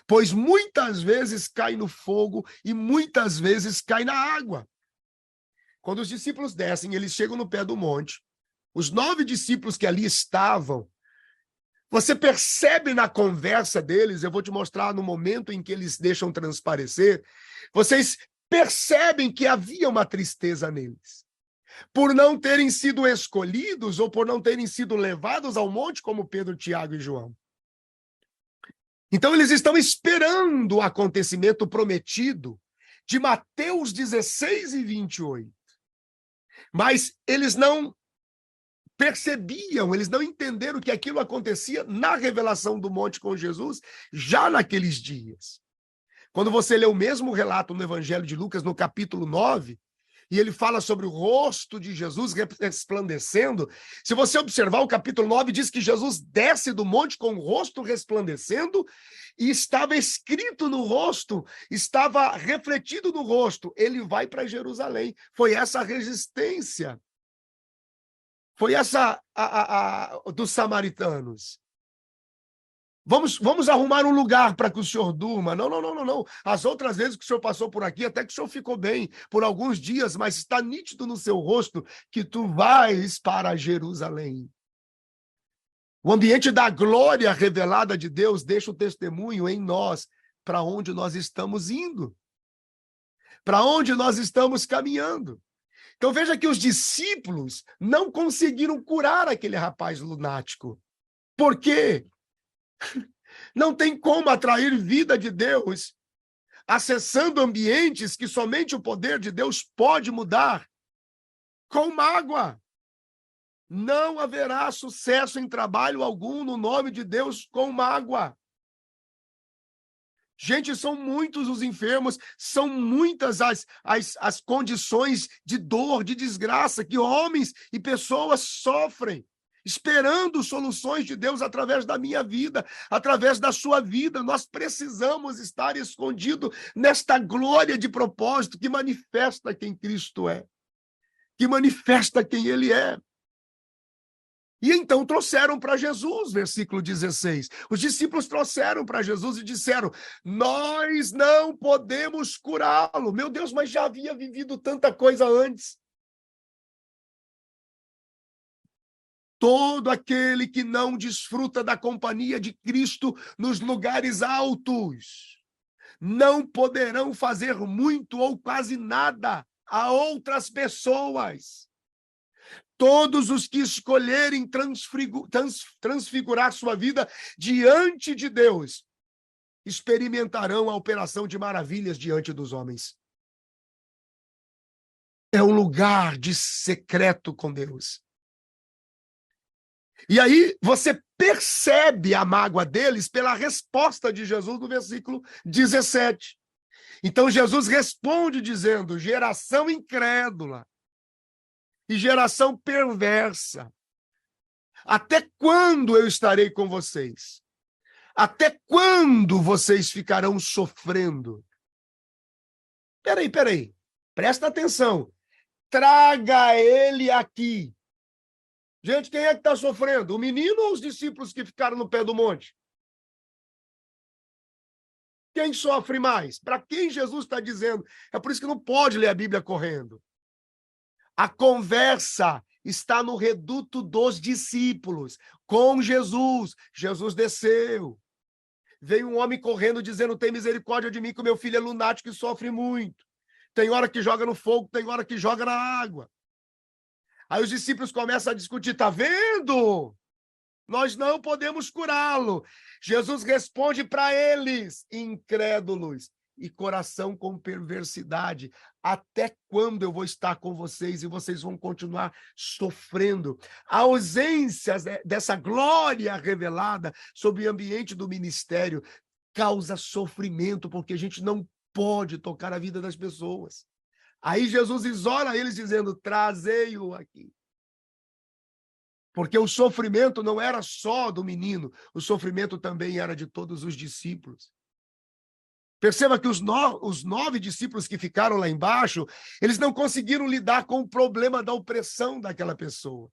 pois muitas vezes cai no fogo e muitas vezes cai na água. Quando os discípulos descem, eles chegam no pé do monte. Os 9 discípulos que ali estavam, você percebe na conversa deles, eu vou te mostrar no momento em que eles deixam transparecer, vocês percebem que havia uma tristeza neles. Por não terem sido escolhidos ou por não terem sido levados ao monte como Pedro, Tiago e João. Então eles estão esperando o acontecimento prometido de Mateus 16 e 28. Mas eles não percebiam, eles não entenderam que aquilo acontecia na revelação do monte com Jesus, já naqueles dias. Quando você lê o mesmo relato no Evangelho de Lucas, no capítulo 9, e ele fala sobre o rosto de Jesus resplandecendo, se você observar o capítulo 9, diz que Jesus desce do monte com o rosto resplandecendo, e estava escrito no rosto, estava refletido no rosto, ele vai para Jerusalém. Foi essa a resistência. Foi essa dos samaritanos. Vamos arrumar um lugar para que o senhor durma. Não, não, não, não, não. As outras vezes que o senhor passou por aqui, até que o senhor ficou bem por alguns dias, mas está nítido no seu rosto que tu vais para Jerusalém. O ambiente da glória revelada de Deus deixa o testemunho em nós para onde nós estamos indo, para onde nós estamos caminhando. Então veja que os discípulos não conseguiram curar aquele rapaz lunático. Por quê? Não tem como atrair vida de Deus acessando ambientes que somente o poder de Deus pode mudar com mágoa. Não haverá sucesso em trabalho algum no nome de Deus com mágoa. Gente, são muitos os enfermos, são muitas as condições de dor, de desgraça que homens e pessoas sofrem, esperando soluções de Deus através da minha vida, através da sua vida. Nós precisamos estar escondidos nesta glória de propósito que manifesta quem Cristo é, que manifesta quem Ele é. E então trouxeram para Jesus, versículo 16. Os discípulos trouxeram para Jesus e disseram: nós não podemos curá-lo. Meu Deus, mas já havia vivido tanta coisa antes. Todo aquele que não desfruta da companhia de Cristo nos lugares altos não poderão fazer muito ou quase nada a outras pessoas. Todos os que escolherem transfigurar sua vida diante de Deus experimentarão a operação de maravilhas diante dos homens. É um lugar de secreto com Deus. E aí você percebe a mágoa deles pela resposta de Jesus no versículo 17. Então Jesus responde dizendo: geração incrédula e geração perversa, até quando eu estarei com vocês? Até quando vocês ficarão sofrendo? Peraí. Presta atenção. Traga ele aqui. Gente, quem é que está sofrendo? O menino ou os discípulos que ficaram no pé do monte? Quem sofre mais? Para quem Jesus está dizendo? É por isso que não pode ler a Bíblia correndo. A conversa está no reduto dos discípulos, com Jesus. Jesus desceu. Veio um homem correndo dizendo: tem misericórdia de mim, que o meu filho é lunático e sofre muito. Tem hora que joga no fogo, tem hora que joga na água. Aí os discípulos começam a discutir: tá vendo? Nós não podemos curá-lo. Jesus responde para eles, incrédulos e coração com perversidade: até quando eu vou estar com vocês e vocês vão continuar sofrendo? A ausência dessa glória revelada sobre o ambiente do ministério causa sofrimento, porque a gente não pode tocar a vida das pessoas. Aí Jesus exorta eles dizendo: trazei-o aqui. Porque o sofrimento não era só do menino, o sofrimento também era de todos os discípulos. Perceba que os 9 discípulos que ficaram lá embaixo, eles não conseguiram lidar com o problema da opressão daquela pessoa.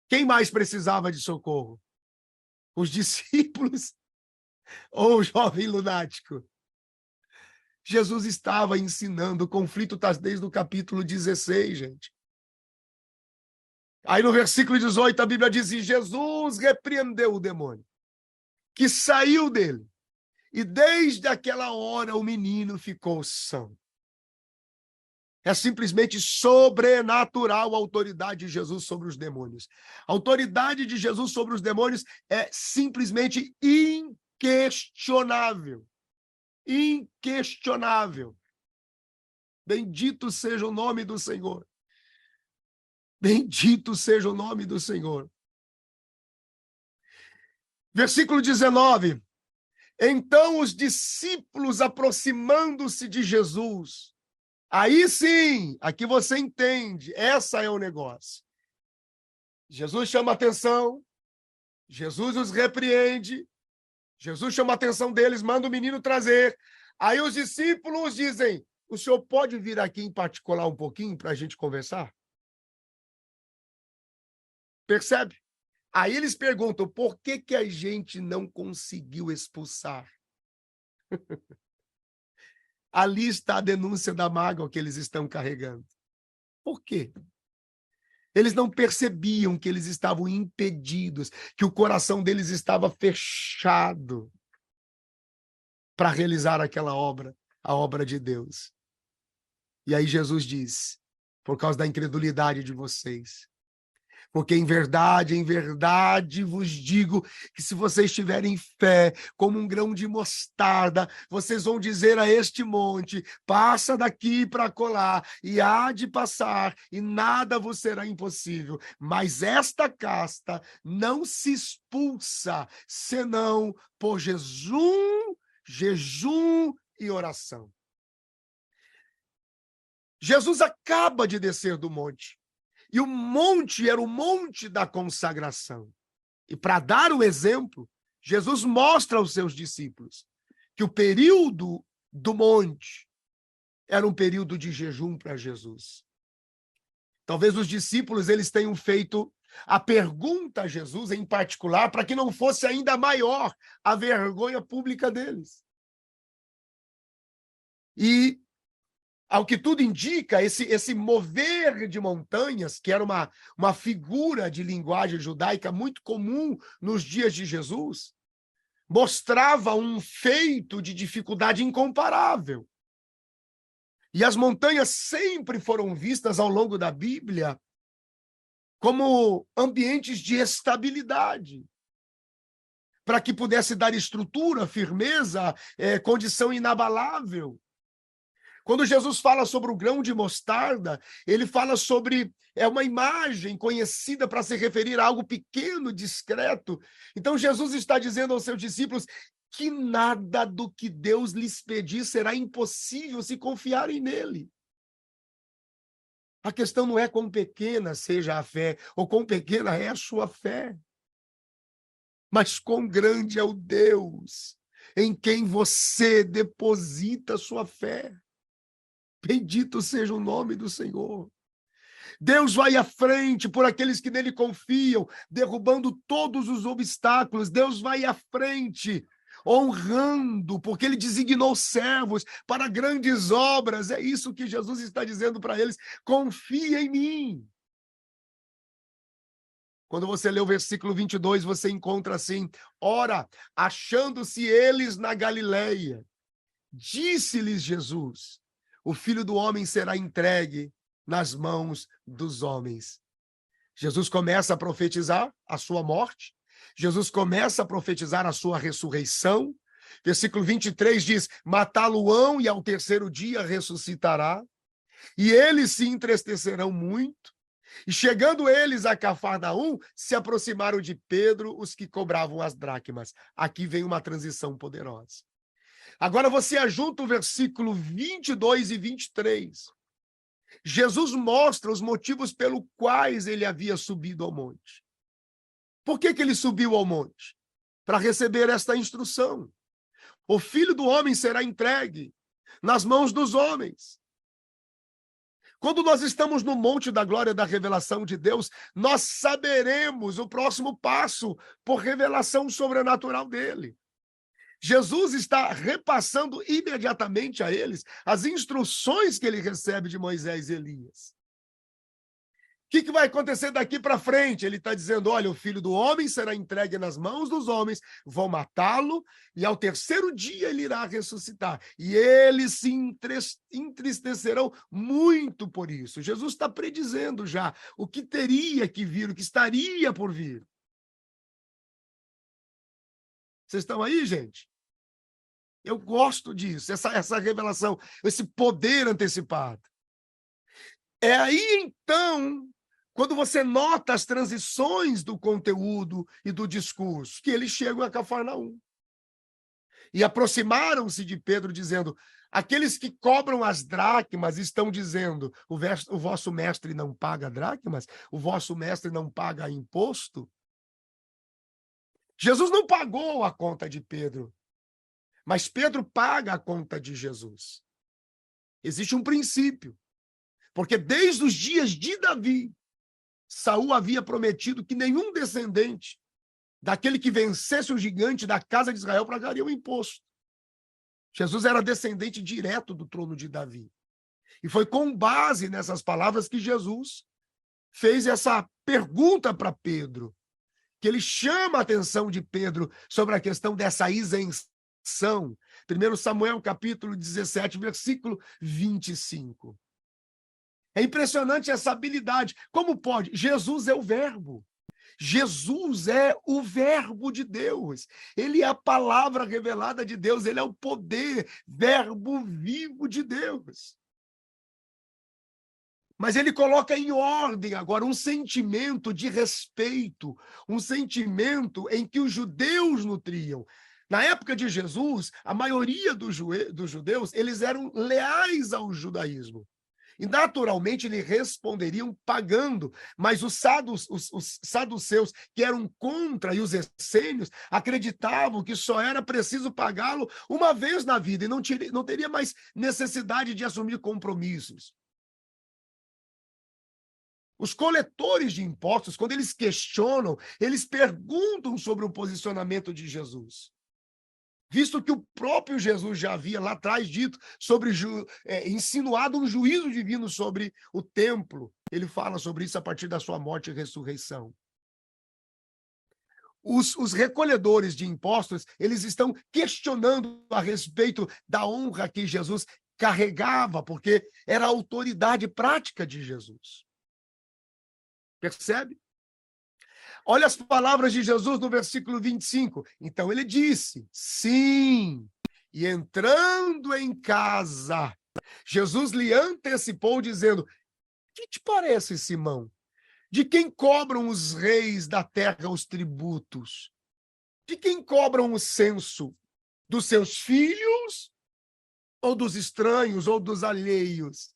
Quem mais precisava de socorro? Os discípulos ou o jovem lunático? Jesus estava ensinando, o conflito está desde o capítulo 16, gente. Aí no versículo 18 a Bíblia diz: e Jesus repreendeu o demônio, que saiu dele. E desde aquela hora o menino ficou são. É simplesmente sobrenatural a autoridade de Jesus sobre os demônios. A autoridade de Jesus sobre os demônios é simplesmente inquestionável. Inquestionável. Bendito seja o nome do Senhor. Bendito seja o nome do Senhor. Versículo 19. Então os discípulos, aproximando-se de Jesus, aí sim, aqui você entende, essa é o negócio. Jesus chama a atenção, Jesus os repreende, Jesus chama a atenção deles, manda o menino trazer. Aí os discípulos dizem: o senhor pode vir aqui em particular um pouquinho para a gente conversar? Percebe? Aí eles perguntam: por que a gente não conseguiu expulsar? Ali está a denúncia da mágoa que eles estão carregando. Por quê? Eles não percebiam que eles estavam impedidos, que o coração deles estava fechado para realizar aquela obra, a obra de Deus. E aí Jesus diz: por causa da incredulidade de vocês. Porque em verdade vos digo que se vocês tiverem fé como um grão de mostarda, vocês vão dizer a este monte: passa daqui para acolá, e há de passar, e nada vos será impossível. Mas esta casta não se expulsa, senão por jejum e oração. Jesus acaba de descer do monte. E o monte era o monte da consagração. E para dar o exemplo, Jesus mostra aos seus discípulos que o período do monte era um período de jejum para Jesus. Talvez os discípulos eles tenham feito a pergunta a Jesus em particular para que não fosse ainda maior a vergonha pública deles. E, ao que tudo indica, esse mover de montanhas, que era uma figura de linguagem judaica muito comum nos dias de Jesus, mostrava um feito de dificuldade incomparável. E as montanhas sempre foram vistas ao longo da Bíblia como ambientes de estabilidade, para que pudesse dar estrutura, firmeza, condição inabalável. Quando Jesus fala sobre o grão de mostarda, ele fala sobre uma imagem conhecida para se referir a algo pequeno, discreto. Então Jesus está dizendo aos seus discípulos que nada do que Deus lhes pedir será impossível se confiarem nele. A questão não é quão pequena seja a fé, ou quão pequena é a sua fé, mas quão grande é o Deus em quem você deposita sua fé. Bendito seja o nome do Senhor. Deus vai à frente por aqueles que nele confiam, derrubando todos os obstáculos. Deus vai à frente, honrando, porque ele designou servos para grandes obras. É isso que Jesus está dizendo para eles: confia em mim. Quando você lê o versículo 22, você encontra assim: ora, achando-se eles na Galileia, disse-lhes Jesus: o Filho do Homem será entregue nas mãos dos homens. Jesus começa a profetizar a sua morte, Jesus começa a profetizar a sua ressurreição. Versículo 23 diz: matá-lo-ão e ao terceiro dia ressuscitará. E eles se entristecerão muito. E chegando eles a Cafarnaum, se aproximaram de Pedro os que cobravam as dracmas. Aqui vem uma transição poderosa. Agora você ajunta o versículo 22 e 23. Jesus mostra os motivos pelos quais ele havia subido ao monte. Por que ele subiu ao monte? Para receber esta instrução. O Filho do Homem será entregue nas mãos dos homens. Quando nós estamos no monte da glória da revelação de Deus, nós saberemos o próximo passo por revelação sobrenatural dele. Jesus está repassando imediatamente a eles as instruções que ele recebe de Moisés e Elias. O que vai acontecer daqui para frente? Ele está dizendo: olha, o Filho do Homem será entregue nas mãos dos homens, vão matá-lo, e ao terceiro dia ele irá ressuscitar. E eles se entristecerão muito por isso. Jesus está predizendo já o que teria que vir, o que estaria por vir. Vocês estão aí, gente? Eu gosto disso, essa revelação, esse poder antecipado. É aí, então, quando você nota as transições do conteúdo e do discurso, que eles chegam a Cafarnaum. E aproximaram-se de Pedro, dizendo: aqueles que cobram as dracmas estão dizendo: o vosso mestre não paga dracmas? O vosso mestre não paga imposto? Jesus não pagou a conta de Pedro, mas Pedro paga a conta de Jesus. Existe um princípio, porque desde os dias de Davi, Saul havia prometido que nenhum descendente daquele que vencesse o gigante da casa de Israel pagaria o imposto. Jesus era descendente direto do trono de Davi. E foi com base nessas palavras que Jesus fez essa pergunta para Pedro, que ele chama a atenção de Pedro sobre a questão dessa isenção. 1 Samuel, capítulo 17, versículo 25. É impressionante essa habilidade. Como pode? Jesus é o verbo. Jesus é o verbo de Deus. Ele é a palavra revelada de Deus. Ele é o poder, verbo vivo de Deus. Mas ele coloca em ordem agora um sentimento de respeito, um sentimento em que os judeus nutriam. Na época de Jesus, a maioria dos judeus, eles eram leais ao judaísmo. E, naturalmente, eles responderiam pagando. Mas os saduceus, que eram contra, e os essênios, acreditavam que só era preciso pagá-lo uma vez na vida e não teria mais necessidade de assumir compromissos. Os coletores de impostos, quando eles questionam, eles perguntam sobre o posicionamento de Jesus. Visto que o próprio Jesus já havia lá atrás dito sobre insinuado um juízo divino sobre o templo. Ele fala sobre isso a partir da sua morte e ressurreição. Os recolhedores de impostos, eles estão questionando a respeito da honra que Jesus carregava, porque era a autoridade prática de Jesus. Percebe? Olha as palavras de Jesus no versículo 25. Então ele disse, sim, e entrando em casa, Jesus lhe antecipou dizendo, que te parece, Simão? De quem cobram os reis da terra os tributos? De quem cobram o censo? Dos seus filhos? Ou dos estranhos? Ou dos alheios?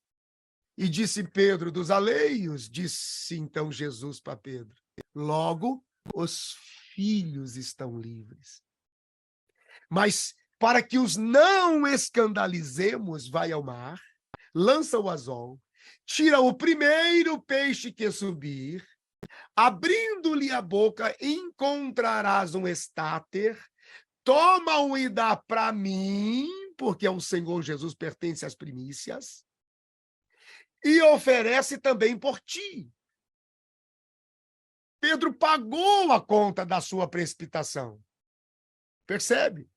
E disse Pedro, dos alheios, disse então Jesus para Pedro. Logo, os filhos estão livres. Mas para que os não escandalizemos, vai ao mar, lança o anzol, tira o primeiro peixe que subir, abrindo-lhe a boca, encontrarás um estáter, toma-o e dá para mim, porque ao Senhor Jesus pertence às primícias, e oferece também por ti. Pedro pagou a conta da sua precipitação. Percebe?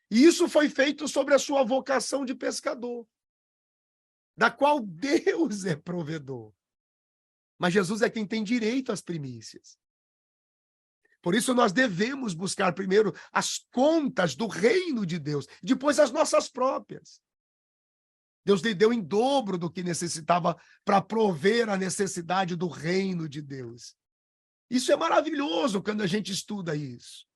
E isso foi feito sobre a sua vocação de pescador, da qual Deus é provedor. Mas Jesus é quem tem direito às primícias. Por isso nós devemos buscar primeiro as contas do reino de Deus, depois as nossas próprias. Deus lhe deu em dobro do que necessitava para prover a necessidade do reino de Deus. Isso é maravilhoso quando a gente estuda isso.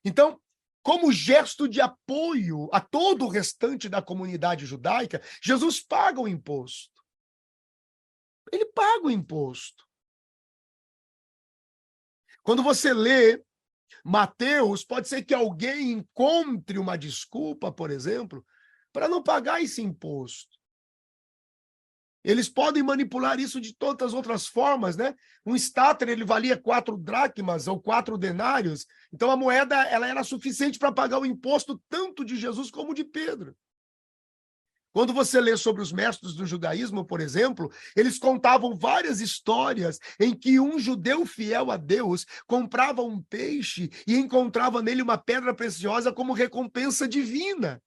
Então, como gesto de apoio a todo o restante da comunidade judaica, Jesus paga o imposto. Ele paga o imposto. Quando você lê Mateus, pode ser que alguém encontre uma desculpa, por exemplo, para não pagar esse imposto. Eles podem manipular isso de tantas outras formas, né? Um estáter, ele valia 4 dracmas ou 4 denários. Então, a moeda ela era suficiente para pagar o imposto tanto de Jesus como de Pedro. Quando você lê sobre os mestres do judaísmo, por exemplo, eles contavam várias histórias em que um judeu fiel a Deus comprava um peixe e encontrava nele uma pedra preciosa como recompensa divina.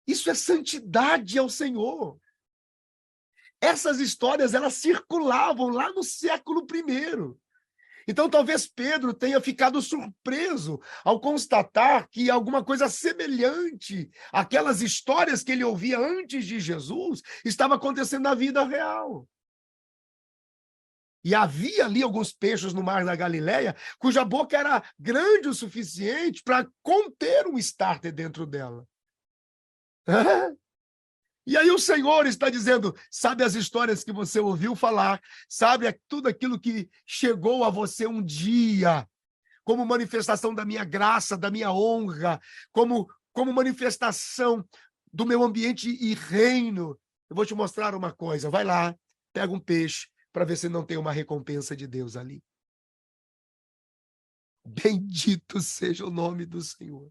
Isso é santidade ao Senhor. Essas histórias, elas circulavam lá no século I. Então, talvez Pedro tenha ficado surpreso ao constatar que alguma coisa semelhante àquelas histórias que ele ouvia antes de Jesus estava acontecendo na vida real. E havia ali alguns peixes no mar da Galileia, cuja boca era grande o suficiente para conter um estárter dentro dela. E aí o Senhor está dizendo, sabe as histórias que você ouviu falar, sabe tudo aquilo que chegou a você um dia, como manifestação da minha graça, da minha honra, como manifestação do meu ambiente e reino. Eu vou te mostrar uma coisa, vai lá, pega um peixe, para ver se não tem uma recompensa de Deus ali. Bendito seja o nome do Senhor.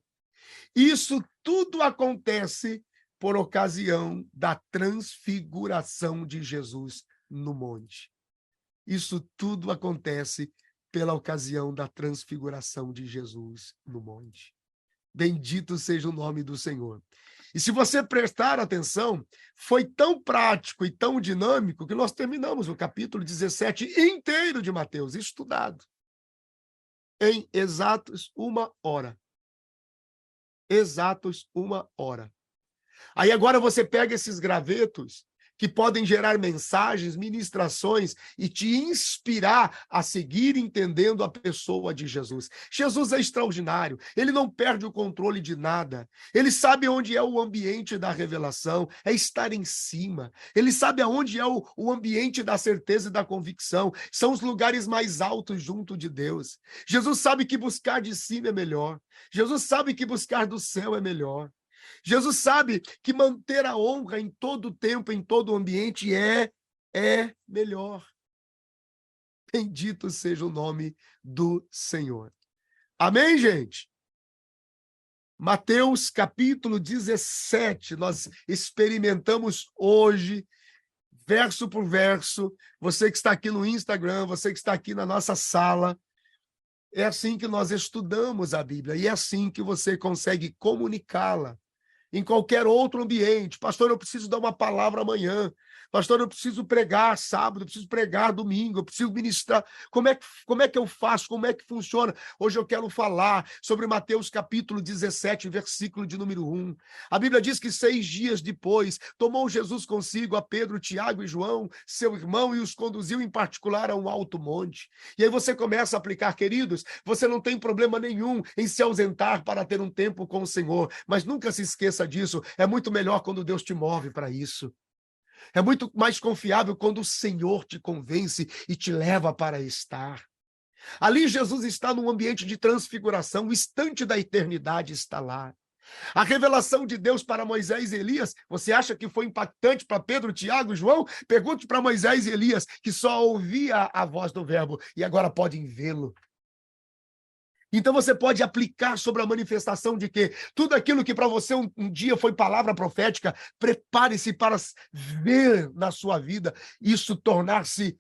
Isso tudo acontece por ocasião da transfiguração de Jesus no monte. Isso tudo acontece pela ocasião da transfiguração de Jesus no monte. Bendito seja o nome do Senhor. E se você prestar atenção, foi tão prático e tão dinâmico que nós terminamos o capítulo 17 inteiro de Mateus, estudado, em exatos 1 hora. Exatos 1 hora. Aí agora você pega esses gravetos que podem gerar mensagens, ministrações e te inspirar a seguir entendendo a pessoa de Jesus. Jesus é extraordinário, ele não perde o controle de nada, ele sabe onde é o ambiente da revelação, é estar em cima, ele sabe aonde é o ambiente da certeza e da convicção, são os lugares mais altos junto de Deus. Jesus sabe que buscar de cima é melhor, Jesus sabe que buscar do céu é melhor. Jesus sabe que manter a honra em todo tempo, em todo ambiente é melhor. Bendito seja o nome do Senhor. Amém, gente? Mateus capítulo 17, nós experimentamos hoje, verso por verso. Você que está aqui no Instagram, você que está aqui na nossa sala, é assim que nós estudamos a Bíblia e é assim que você consegue comunicá-la em qualquer outro ambiente. Pastor, eu preciso dar uma palavra amanhã. Pastor, eu preciso pregar sábado, eu preciso pregar domingo, eu preciso ministrar. Como é que eu faço? Como é que funciona? Hoje eu quero falar sobre Mateus capítulo 17, versículo de número 1. A Bíblia diz que 6 dias depois, tomou Jesus consigo a Pedro, Tiago e João, seu irmão, e os conduziu em particular a um alto monte. E aí você começa a aplicar, queridos, você não tem problema nenhum em se ausentar para ter um tempo com o Senhor, mas nunca se esqueça disso. É muito melhor quando Deus te move para isso. É muito mais confiável quando o Senhor te convence e te leva para estar. Ali Jesus está num ambiente de transfiguração, o instante da eternidade está lá. A revelação de Deus para Moisés e Elias, você acha que foi impactante para Pedro, Tiago e João? Pergunte para Moisés e Elias, que só ouvia a voz do Verbo e agora podem vê-lo. Então você pode aplicar sobre a manifestação de que tudo aquilo que para você um dia foi palavra profética, prepare-se para ver na sua vida isso tornar-se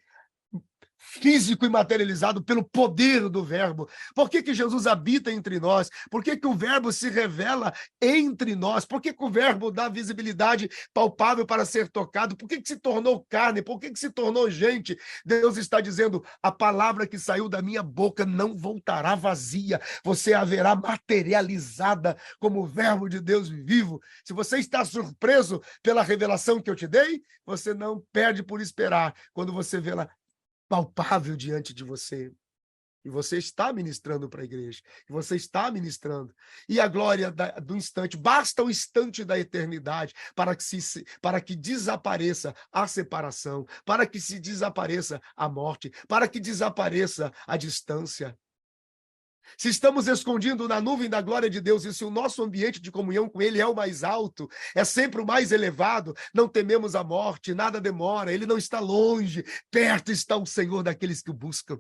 físico e materializado pelo poder do Verbo. Por que Jesus habita entre nós? Por que o Verbo se revela entre nós? Por que o Verbo dá visibilidade palpável para ser tocado? Por que se tornou carne? Por que se tornou gente? Deus está dizendo, a palavra que saiu da minha boca não voltará vazia. Você haverá materializada como o Verbo de Deus vivo. Se você está surpreso pela revelação que eu te dei, você não perde por esperar quando você vê-la palpável diante de você. E você está ministrando para a igreja. E você está ministrando. E a glória do instante, basta o instante da eternidade para que desapareça a separação, para que se desapareça a morte, para que desapareça a distância. Se estamos escondidos na nuvem da glória de Deus e se o nosso ambiente de comunhão com Ele é o mais alto, é sempre o mais elevado, não tememos a morte, nada demora, Ele não está longe, perto está o Senhor daqueles que o buscam.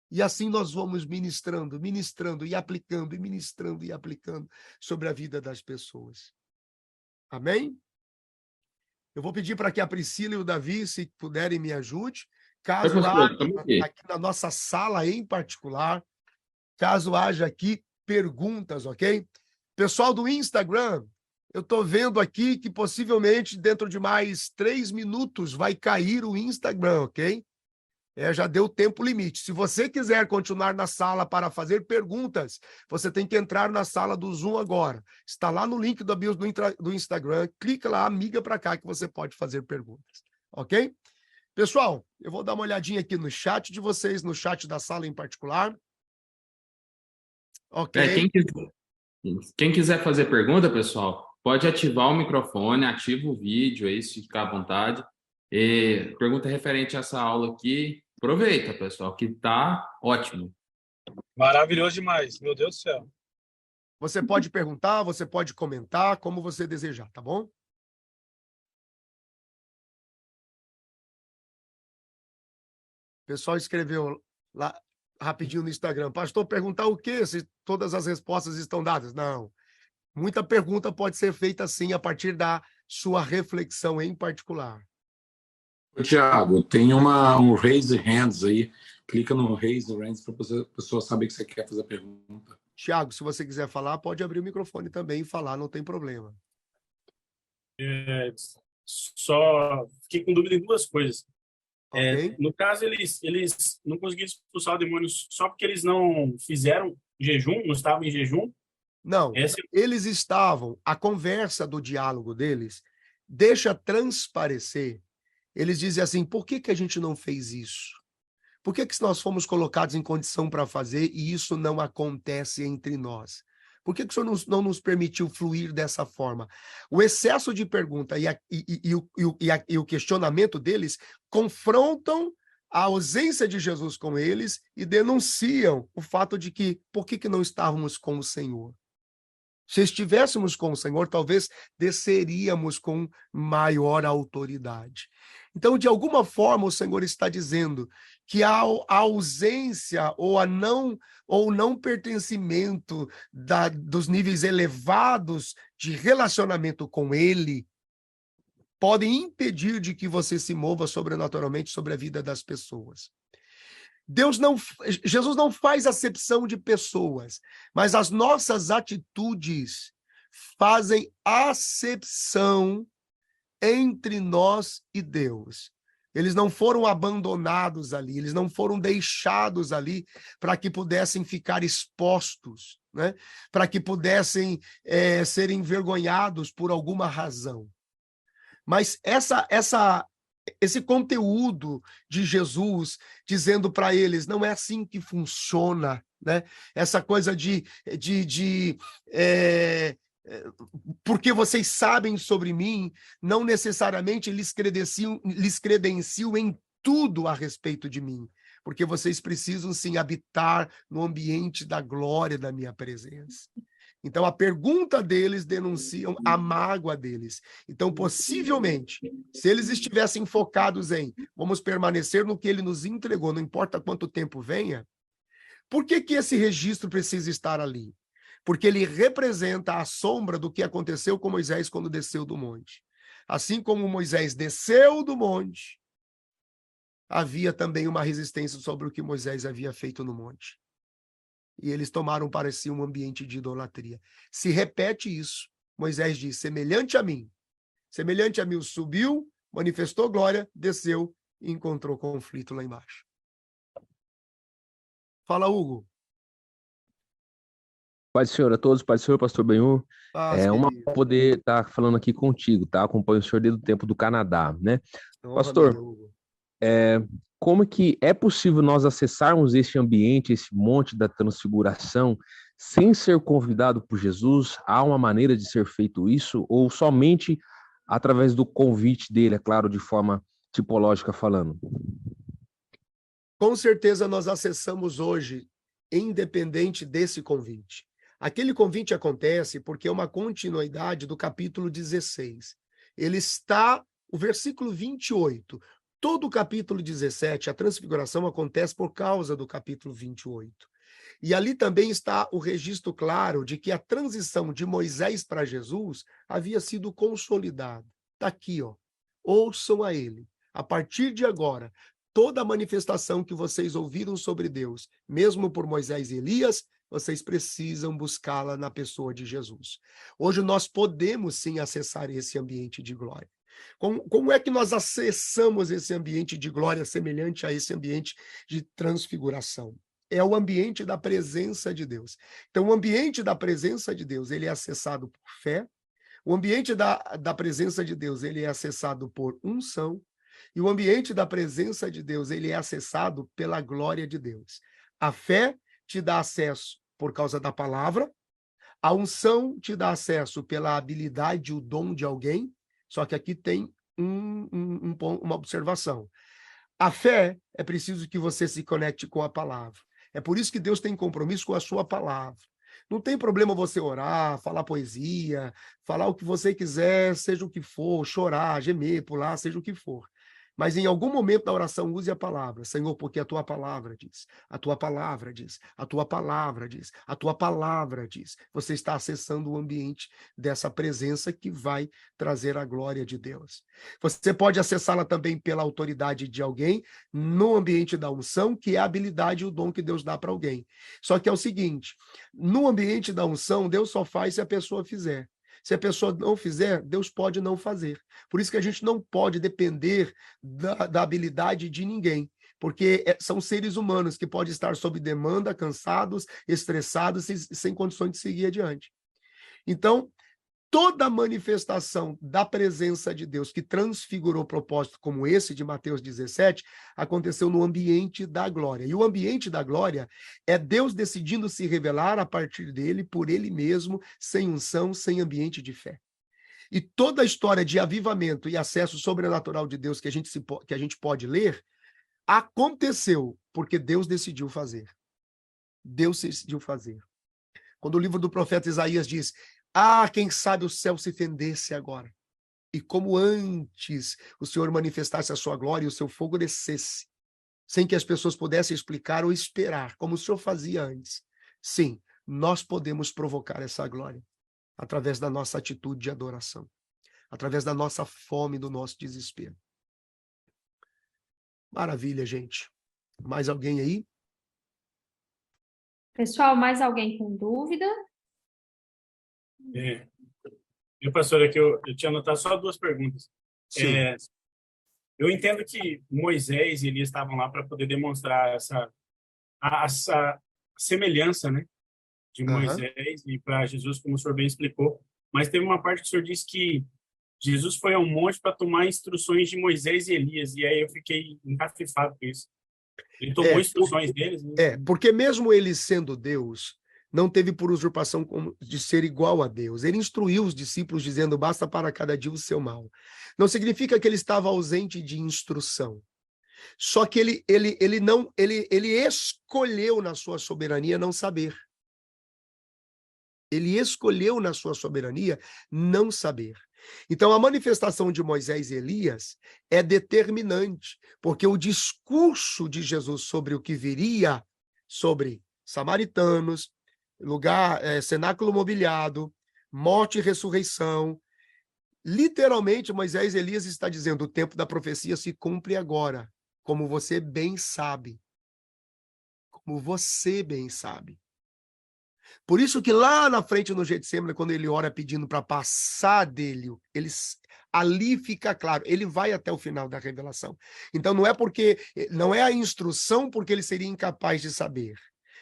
E assim nós vamos ministrando e aplicando, e ministrando e aplicando sobre a vida das pessoas. Amém? Eu vou pedir para que a Priscila e o Davi, se puderem, me ajude. Caso haja aqui na nossa sala em particular, caso haja aqui perguntas, ok? Pessoal do Instagram, eu estou vendo aqui que possivelmente dentro de mais 3 minutos vai cair o Instagram, ok? Já deu tempo limite. Se você quiser continuar na sala para fazer perguntas, você tem que entrar na sala do Zoom agora. Está lá no link do bio do Instagram, clica lá, amiga para cá que você pode fazer perguntas, ok? Pessoal, eu vou dar uma olhadinha aqui no chat de vocês, no chat da sala em particular. Ok. Quem quiser fazer pergunta, pessoal, pode ativar o microfone, ativa o vídeo aí, se ficar à vontade. E pergunta referente a essa aula aqui, aproveita, pessoal, que tá ótimo. Maravilhoso demais, meu Deus do céu. Você pode perguntar, você pode comentar, como você desejar, tá bom? O pessoal escreveu lá rapidinho no Instagram. Pastor, perguntar o quê? Se todas as respostas estão dadas? Não. Muita pergunta pode ser feita, sim, a partir da sua reflexão em particular. Tiago, tem um raise hands aí. Clica no raise hands para a pessoa saber que você quer fazer a pergunta. Tiago, se você quiser falar, pode abrir o microfone também e falar, não tem problema. Só fiquei com dúvida em 2 coisas. Okay. No caso, eles não conseguiram expulsar o demônio só porque eles não fizeram jejum, não estavam em jejum? Não, eles estavam, a conversa do diálogo deles deixa transparecer. Eles dizem assim, por que a gente não fez isso? Por que nós fomos colocados em condição para fazer e isso não acontece entre nós? Por que o Senhor não nos permitiu fluir dessa forma? O excesso de pergunta e o questionamento deles confrontam a ausência de Jesus com eles e denunciam o fato de que por que não estávamos com o Senhor? Se estivéssemos com o Senhor, talvez desceríamos com maior autoridade. Então, de alguma forma, o Senhor está dizendo que a ausência ou não pertencimento dos níveis elevados de relacionamento com Ele podem impedir de que você se mova sobrenaturalmente sobre a vida das pessoas. Jesus não faz acepção de pessoas, mas as nossas atitudes fazem acepção entre nós e Deus. Eles não foram abandonados ali, eles não foram deixados ali para que pudessem ficar expostos, né? Para que pudessem ser envergonhados por alguma razão. Mas esse conteúdo de Jesus dizendo para eles, não é assim que funciona, né? Essa coisa porque vocês sabem sobre mim, não necessariamente lhes credenciam em tudo a respeito de mim, porque vocês precisam sim habitar no ambiente da glória da minha presença. Então, a pergunta deles denunciam a mágoa deles. Então, possivelmente, se eles estivessem focados em vamos permanecer no que ele nos entregou, não importa quanto tempo venha, por que esse registro precisa estar ali? Porque ele representa a sombra do que aconteceu com Moisés quando desceu do monte. Assim como Moisés desceu do monte, havia também uma resistência sobre o que Moisés havia feito no monte. E eles tomaram para si um ambiente de idolatria. Se repete isso. Moisés diz, semelhante a mim, subiu, manifestou glória, desceu e encontrou conflito lá embaixo. Fala, Hugo. Paz do Senhor a todos, paz do Senhor, pastor Benhur. É uma honra poder estar falando aqui contigo, tá? Acompanho o senhor desde o tempo do Canadá, né? Pastor, como que é possível nós acessarmos esse ambiente, esse monte da transfiguração, sem ser convidado por Jesus? Há uma maneira de ser feito isso? Ou somente através do convite dele, é claro, de forma tipológica falando? Com certeza nós acessamos hoje, independente desse convite. Aquele convite acontece porque é uma continuidade do capítulo 16. O versículo 28. Todo o capítulo 17, a transfiguração acontece por causa do capítulo 28. E ali também está o registro claro de que a transição de Moisés para Jesus havia sido consolidada. Está aqui, ó. Ouçam a ele. A partir de agora, toda a manifestação que vocês ouviram sobre Deus, mesmo por Moisés e Elias, vocês precisam buscá-la na pessoa de Jesus. Hoje nós podemos sim acessar esse ambiente de glória. Como é que nós acessamos esse ambiente de glória semelhante a esse ambiente de transfiguração? É o ambiente da presença de Deus. Então, o ambiente da presença de Deus, ele é acessado por fé. O ambiente da presença de Deus, ele é acessado por unção. E o ambiente da presença de Deus, ele é acessado pela glória de Deus. A fé te dá acesso por causa da palavra. A unção te dá acesso pela habilidade, o dom de alguém. Só que aqui tem uma observação. A fé é preciso que você se conecte com a palavra. É por isso que Deus tem compromisso com a sua palavra. Não tem problema você orar, falar poesia, falar o que você quiser, seja o que for, chorar, gemer, pular, seja o que for. Mas em algum momento da oração use a palavra. Senhor, porque a tua palavra diz, a tua palavra diz, a tua palavra diz, a tua palavra diz. Você está acessando o ambiente dessa presença que vai trazer a glória de Deus. Você pode acessá-la também pela autoridade de alguém no ambiente da unção, que é a habilidade e o dom que Deus dá para alguém. Só que é o seguinte, no ambiente da unção, Deus só faz se a pessoa fizer. Se a pessoa não fizer, Deus pode não fazer. Por isso que a gente não pode depender da habilidade de ninguém, porque são seres humanos que podem estar sob demanda, cansados, estressados, sem condições de seguir adiante. Então, toda manifestação da presença de Deus que transfigurou propósito como esse de Mateus 17, aconteceu no ambiente da glória. E o ambiente da glória é Deus decidindo se revelar a partir dele, por ele mesmo, sem unção, sem ambiente de fé. E toda a história de avivamento e acesso sobrenatural de Deus que a gente pode ler, aconteceu porque Deus decidiu fazer. Deus decidiu fazer. Quando o livro do profeta Isaías diz, Ah, quem sabe o céu se fendesse agora. E como antes o Senhor manifestasse a sua glória e o seu fogo descesse, sem que as pessoas pudessem explicar ou esperar, como o Senhor fazia antes. Sim, nós podemos provocar essa glória através da nossa atitude de adoração, através da nossa fome, do nosso desespero. Maravilha, gente. Mais alguém aí? Pessoal, mais alguém com dúvida? Meu pastor, aqui eu tinha anotado só 2 perguntas. Sim. Eu entendo que Moisés e Elias estavam lá para poder demonstrar essa semelhança, né, de Moisés e para Jesus, como o senhor bem explicou. Mas teve uma parte que o senhor disse que Jesus foi ao monte para tomar instruções de Moisés e Elias, e aí eu fiquei encafifado com isso. Ele tomou instruções deles, né? Porque mesmo ele sendo Deus, não teve por usurpação de ser igual a Deus. Ele instruiu os discípulos dizendo, basta para cada dia o seu mal. Não significa que ele estava ausente de instrução. Só que ele escolheu na sua soberania não saber. Ele escolheu na sua soberania não saber. Então, a manifestação de Moisés e Elias é determinante, porque o discurso de Jesus sobre o que viria, sobre samaritanos, cenáculo mobiliado, morte e ressurreição, literalmente, Moisés e Elias está dizendo, o tempo da profecia se cumpre agora, como você bem sabe. Como você bem sabe. Por isso que lá na frente no Getsêmani, quando ele ora pedindo para passar dele, ali fica claro, ele vai até o final da revelação. Então não é a instrução porque ele seria incapaz de saber,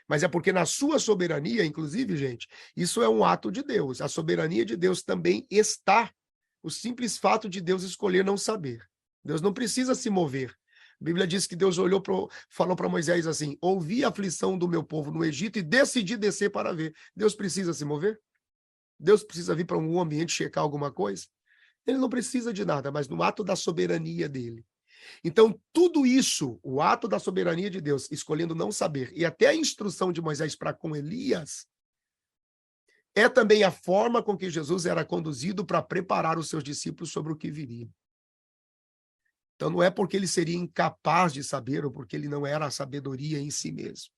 mas é porque na sua soberania, inclusive, gente, isso é um ato de Deus. A soberania de Deus também está o simples fato de Deus escolher não saber. Deus não precisa se mover. A Bíblia diz que Deus falou para Moisés assim, ouvi a aflição do meu povo no Egito e decidi descer para ver. Deus precisa se mover? Deus precisa vir para um ambiente checar alguma coisa? Ele não precisa de nada, mas no ato da soberania dele. Então, tudo isso, o ato da soberania de Deus, escolhendo não saber, e até a instrução de Moisés para com Elias, é também a forma com que Jesus era conduzido para preparar os seus discípulos sobre o que viria. Então, não é porque ele seria incapaz de saber ou porque ele não era a sabedoria em si mesmo.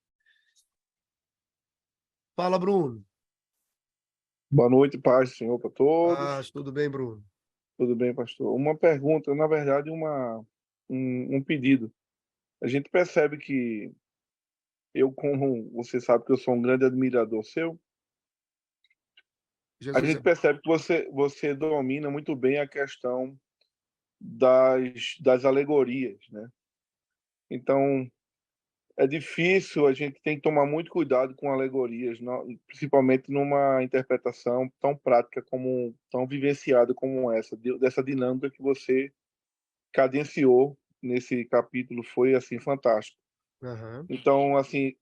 Fala, Bruno. Boa noite, paz do Senhor para todos. Paz, tudo bem, Bruno? Tudo bem, pastor? Uma pergunta, na verdade, um pedido. A gente percebe que como você sabe que eu sou um grande admirador seu, a gente percebe que você domina muito bem a questão das alegorias, né? Então, é difícil, a gente tem que tomar muito cuidado com alegorias, principalmente numa interpretação tão prática, tão vivenciada como essa, dessa dinâmica que você cadenciou nesse capítulo, foi assim fantástico. Então, assim,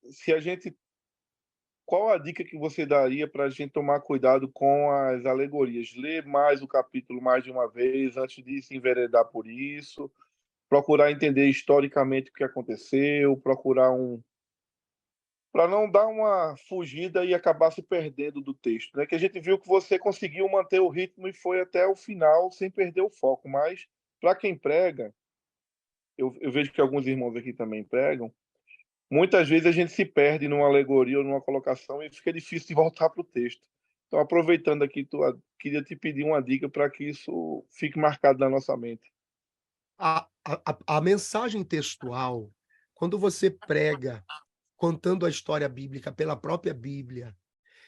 qual a dica que você daria para a gente tomar cuidado com as alegorias? Ler mais o capítulo mais de uma vez antes de se enveredar por isso, procurar entender historicamente o que aconteceu, para não dar uma fugida e acabar se perdendo do texto, né? Que a gente viu que você conseguiu manter o ritmo e foi até o final sem perder o foco, mas para quem prega, eu vejo que alguns irmãos aqui também pregam, muitas vezes a gente se perde numa alegoria ou numa colocação e fica difícil de voltar para o texto. Então, aproveitando aqui, queria te pedir uma dica para que isso fique marcado na nossa mente. A mensagem textual, quando você prega contando a história bíblica pela própria Bíblia,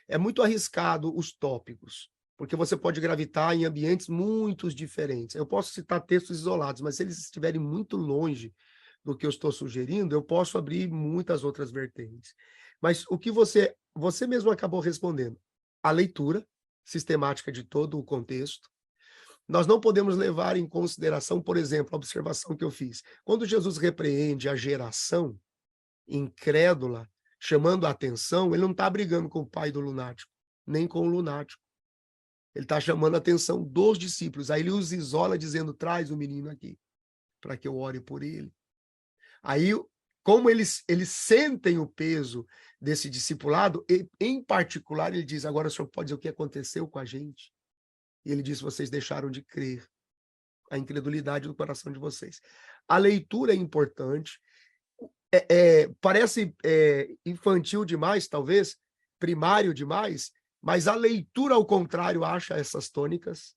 é muito arriscado os tópicos, porque você pode gravitar em ambientes muito diferentes. Eu posso citar textos isolados, mas se eles estiverem muito longe do que eu estou sugerindo, eu posso abrir muitas outras vertentes. Mas o que você mesmo acabou respondendo, a leitura sistemática de todo o contexto. Nós não podemos levar em consideração, por exemplo, a observação que eu fiz. Quando Jesus repreende a geração incrédula, chamando a atenção, ele não está brigando com o pai do lunático, nem com o lunático. Ele está chamando a atenção dos discípulos. Aí ele os isola dizendo, traz o menino aqui, para que eu ore por ele. Aí, como eles sentem o peso desse discipulado, e, em particular, ele diz, agora o senhor pode dizer o que aconteceu com a gente? E ele diz, vocês deixaram de crer, a incredulidade do coração de vocês. A leitura é importante, parece infantil demais, talvez, primário demais, mas a leitura, ao contrário, acha essas tônicas.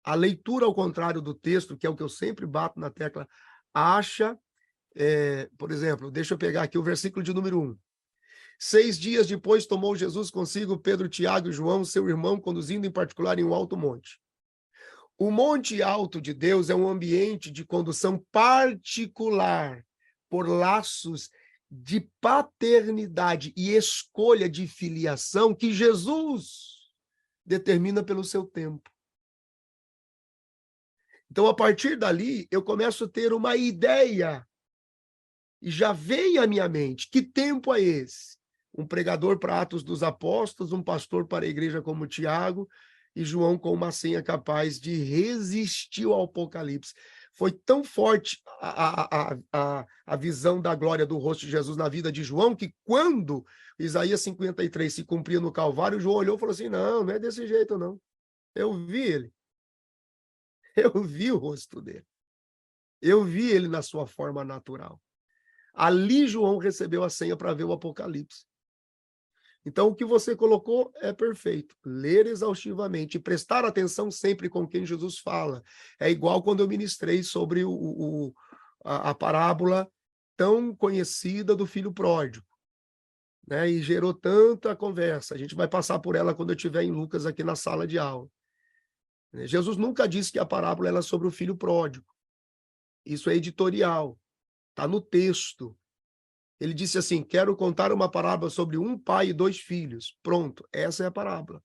A leitura, ao contrário do texto, que é o que eu sempre bato na tecla, acha, por exemplo, deixa eu pegar aqui o versículo de número 1. 6 dias depois tomou Jesus consigo Pedro, Tiago e João, seu irmão, conduzindo em particular em um alto monte. O monte alto de Deus é um ambiente de condução particular por laços de paternidade e escolha de filiação que Jesus determina pelo seu tempo. Então, a partir dali, eu começo a ter uma ideia e já vem à minha mente, que tempo é esse? Um pregador para Atos dos Apóstolos, um pastor para a igreja como Tiago e João com uma senha capaz de resistir ao Apocalipse. Foi tão forte a visão da glória do rosto de Jesus na vida de João, que quando Isaías 53 se cumpria no Calvário, João olhou e falou assim, não é desse jeito não. Eu vi ele. Eu vi o rosto dele. Eu vi ele na sua forma natural. Ali João recebeu a senha para ver o Apocalipse. Então, o que você colocou é perfeito. Ler exaustivamente e prestar atenção sempre com quem Jesus fala. É igual quando eu ministrei sobre a parábola tão conhecida do filho pródigo, né? E gerou tanta conversa. A gente vai passar por ela quando eu estiver em Lucas aqui na sala de aula. Jesus nunca disse que a parábola era sobre o filho pródigo. Isso é editorial. Está no texto. Ele disse assim, quero contar uma parábola sobre um pai e 2 filhos. Pronto, essa é a parábola.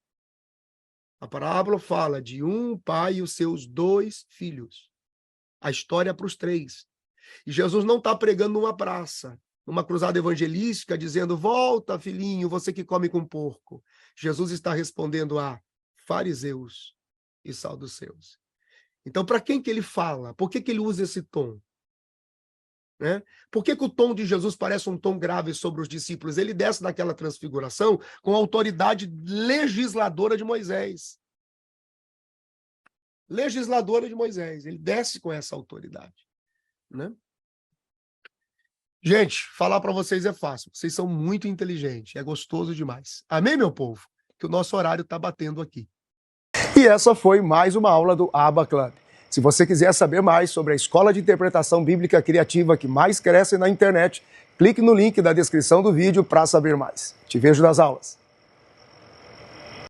A parábola fala de um pai e os seus 2 filhos. A história é para os 3. E Jesus não está pregando numa praça, numa cruzada evangelística, dizendo, volta, filhinho, você que come com porco. Jesus está respondendo a fariseus e saduceus. Então, para quem que ele fala? Por que ele usa esse tom? Né? Por que o tom de Jesus parece um tom grave sobre os discípulos? Ele desce daquela transfiguração com a autoridade legisladora de Moisés. Legisladora de Moisés. Ele desce com essa autoridade. Né? Gente, falar para vocês é fácil. Vocês são muito inteligentes. É gostoso demais. Amém, meu povo? Que o nosso horário está batendo aqui. E essa foi mais uma aula do Abba Club. Se você quiser saber mais sobre a escola de interpretação bíblica criativa que mais cresce na internet, clique no link da descrição do vídeo para saber mais. Te vejo nas aulas.